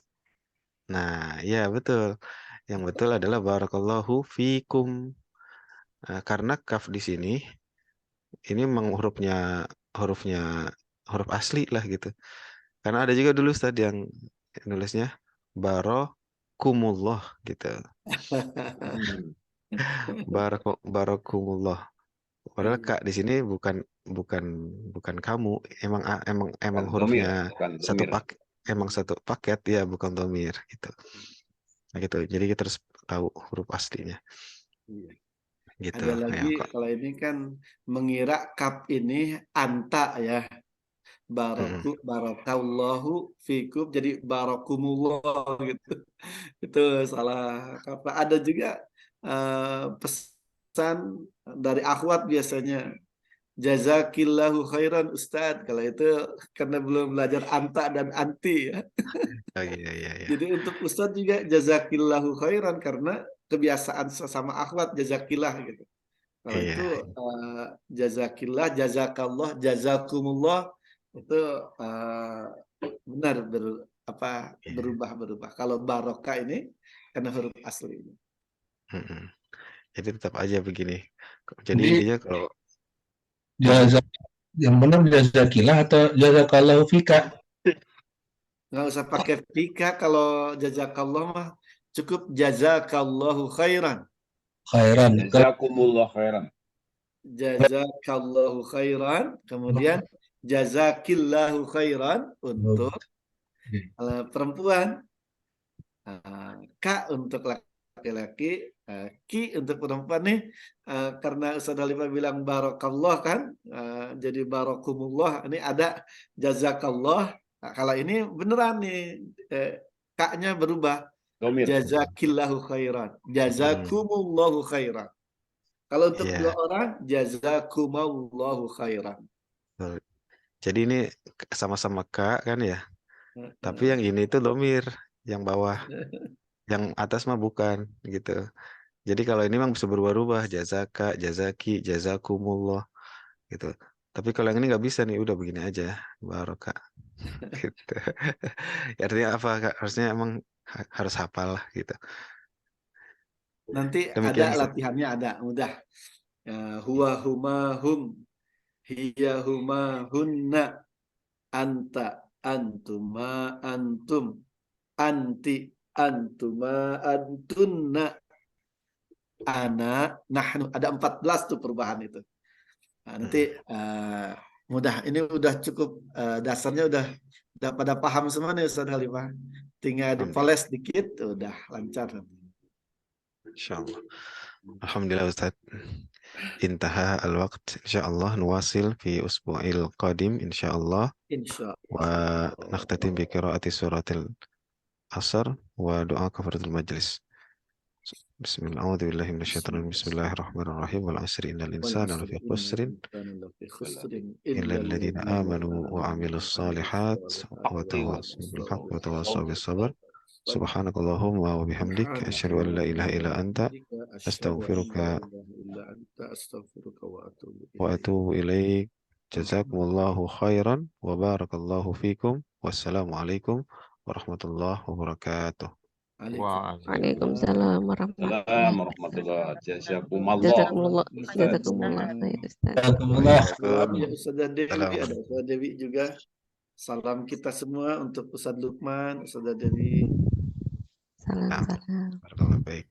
Nah, ya betul. Yang betul adalah barakallahu fikum. Karena kaf di sini ini memang huruf asli lah gitu. Karena ada juga dulu Ustaz yang nulisnya barakumullah gitu. Barakumullah. Padahal kak di sini bukan kamu, emang hurufnya satu paket ya, bukan domir gitu. Nah, gitu. Jadi kita harus tahu huruf aslinya. Gitu. Ada lagi kalau ini kan mengira kap ini anta ya. Barakallahu fikum jadi barakumullah gitu. Itu salah kata. Ada juga pesan dari akhwat biasanya. Jazakillahu khairan Ustadz. Kalau itu karena belum belajar anta dan anti ya. Iya. Jadi untuk Ustadz juga jazakillahu khairan karena kebiasaan sesama akhwat jazakillah gitu. Kalau itu jazakillah, jazakallah, jazakumullah itu benar berubah. Kalau barokah ini karena huruf asli. Jadi tetap aja begini. Jadi intinya kalau yang benar jazakillah atau jazakallahu fika? Nggak usah pakai fika. Kalau jazakallah mah cukup jazakallahu khairan. Jazakumullah khairan. Jazakallahu khairan. Kemudian jazakillahu khairan untuk perempuan. Ka untuk laki-laki. Ki untuk perempuan nih. Karena Ustaz Halifah bilang barakallah kan. Jadi barakumullah. Ini ada jazakallah. Nah, kalau ini beneran nih. Ka-nya berubah. Jazakillahu khairan. Jazakumullahu khairan. Kalau untuk dua orang, jazakumallahu khairan. Jadi ini sama-sama ka kan ya. Tapi yang ini itu domir, yang bawah. Yang atas mah bukan gitu. Jadi kalau ini memang bisa berubah-ubah, jazaka, jazaki, jazakumullah gitu. Tapi kalau yang ini nggak bisa nih, udah begini aja, barokah. Gitu. Artinya apa Kak? Harusnya emang harus hafal lah gitu. Nanti Demikian, ada latihannya, ada mudah. Huwa huma hum, hiya huma hunna, anta antuma antum, anti antuma antunna, ana nahnu. Ada 14 tuh perubahan itu. Nah, nanti mudah. Ini udah cukup dasarnya udah pada paham semua nih Ustaz Halifah. Tinggal dipoles dikit udah lancar. Insyaallah. Alhamdulillah Ustaz. Intaha al-waqt. Insyaallah nuwasil fi usbu'il qadim insyaallah. Insyaallah. Wa nakhtatim bi qiraati suratil asr wa doa kafaratul majlis. Bismillahirrahmanirrahim. Wal 'asri innal insana lafi khusrin illa alladziina aamanu wa 'amilus shalihat wa tawassaw bil haqqi wa tawassaw bis sabr. Subhanakallahumma wa bihamdik asyhadu an la ilaha illa anta astaghfiruka wa atubu ilaik. Jazakumullahu khairan wa barakallahu fikum. Wassalamualaikum warahmatullahi wabarakatuh. Waalaikumsalam warahmatullahi Assalamualaikum warahmatullahi wabarakatuh. Jazakumullah khair Ustaz. Salam ya Ustazah Dewi, ada Ustazah Dewi juga. Salam kita semua untuk Ustaz Lukman, Ustazah Dewi. Salam. Barakallahu baik.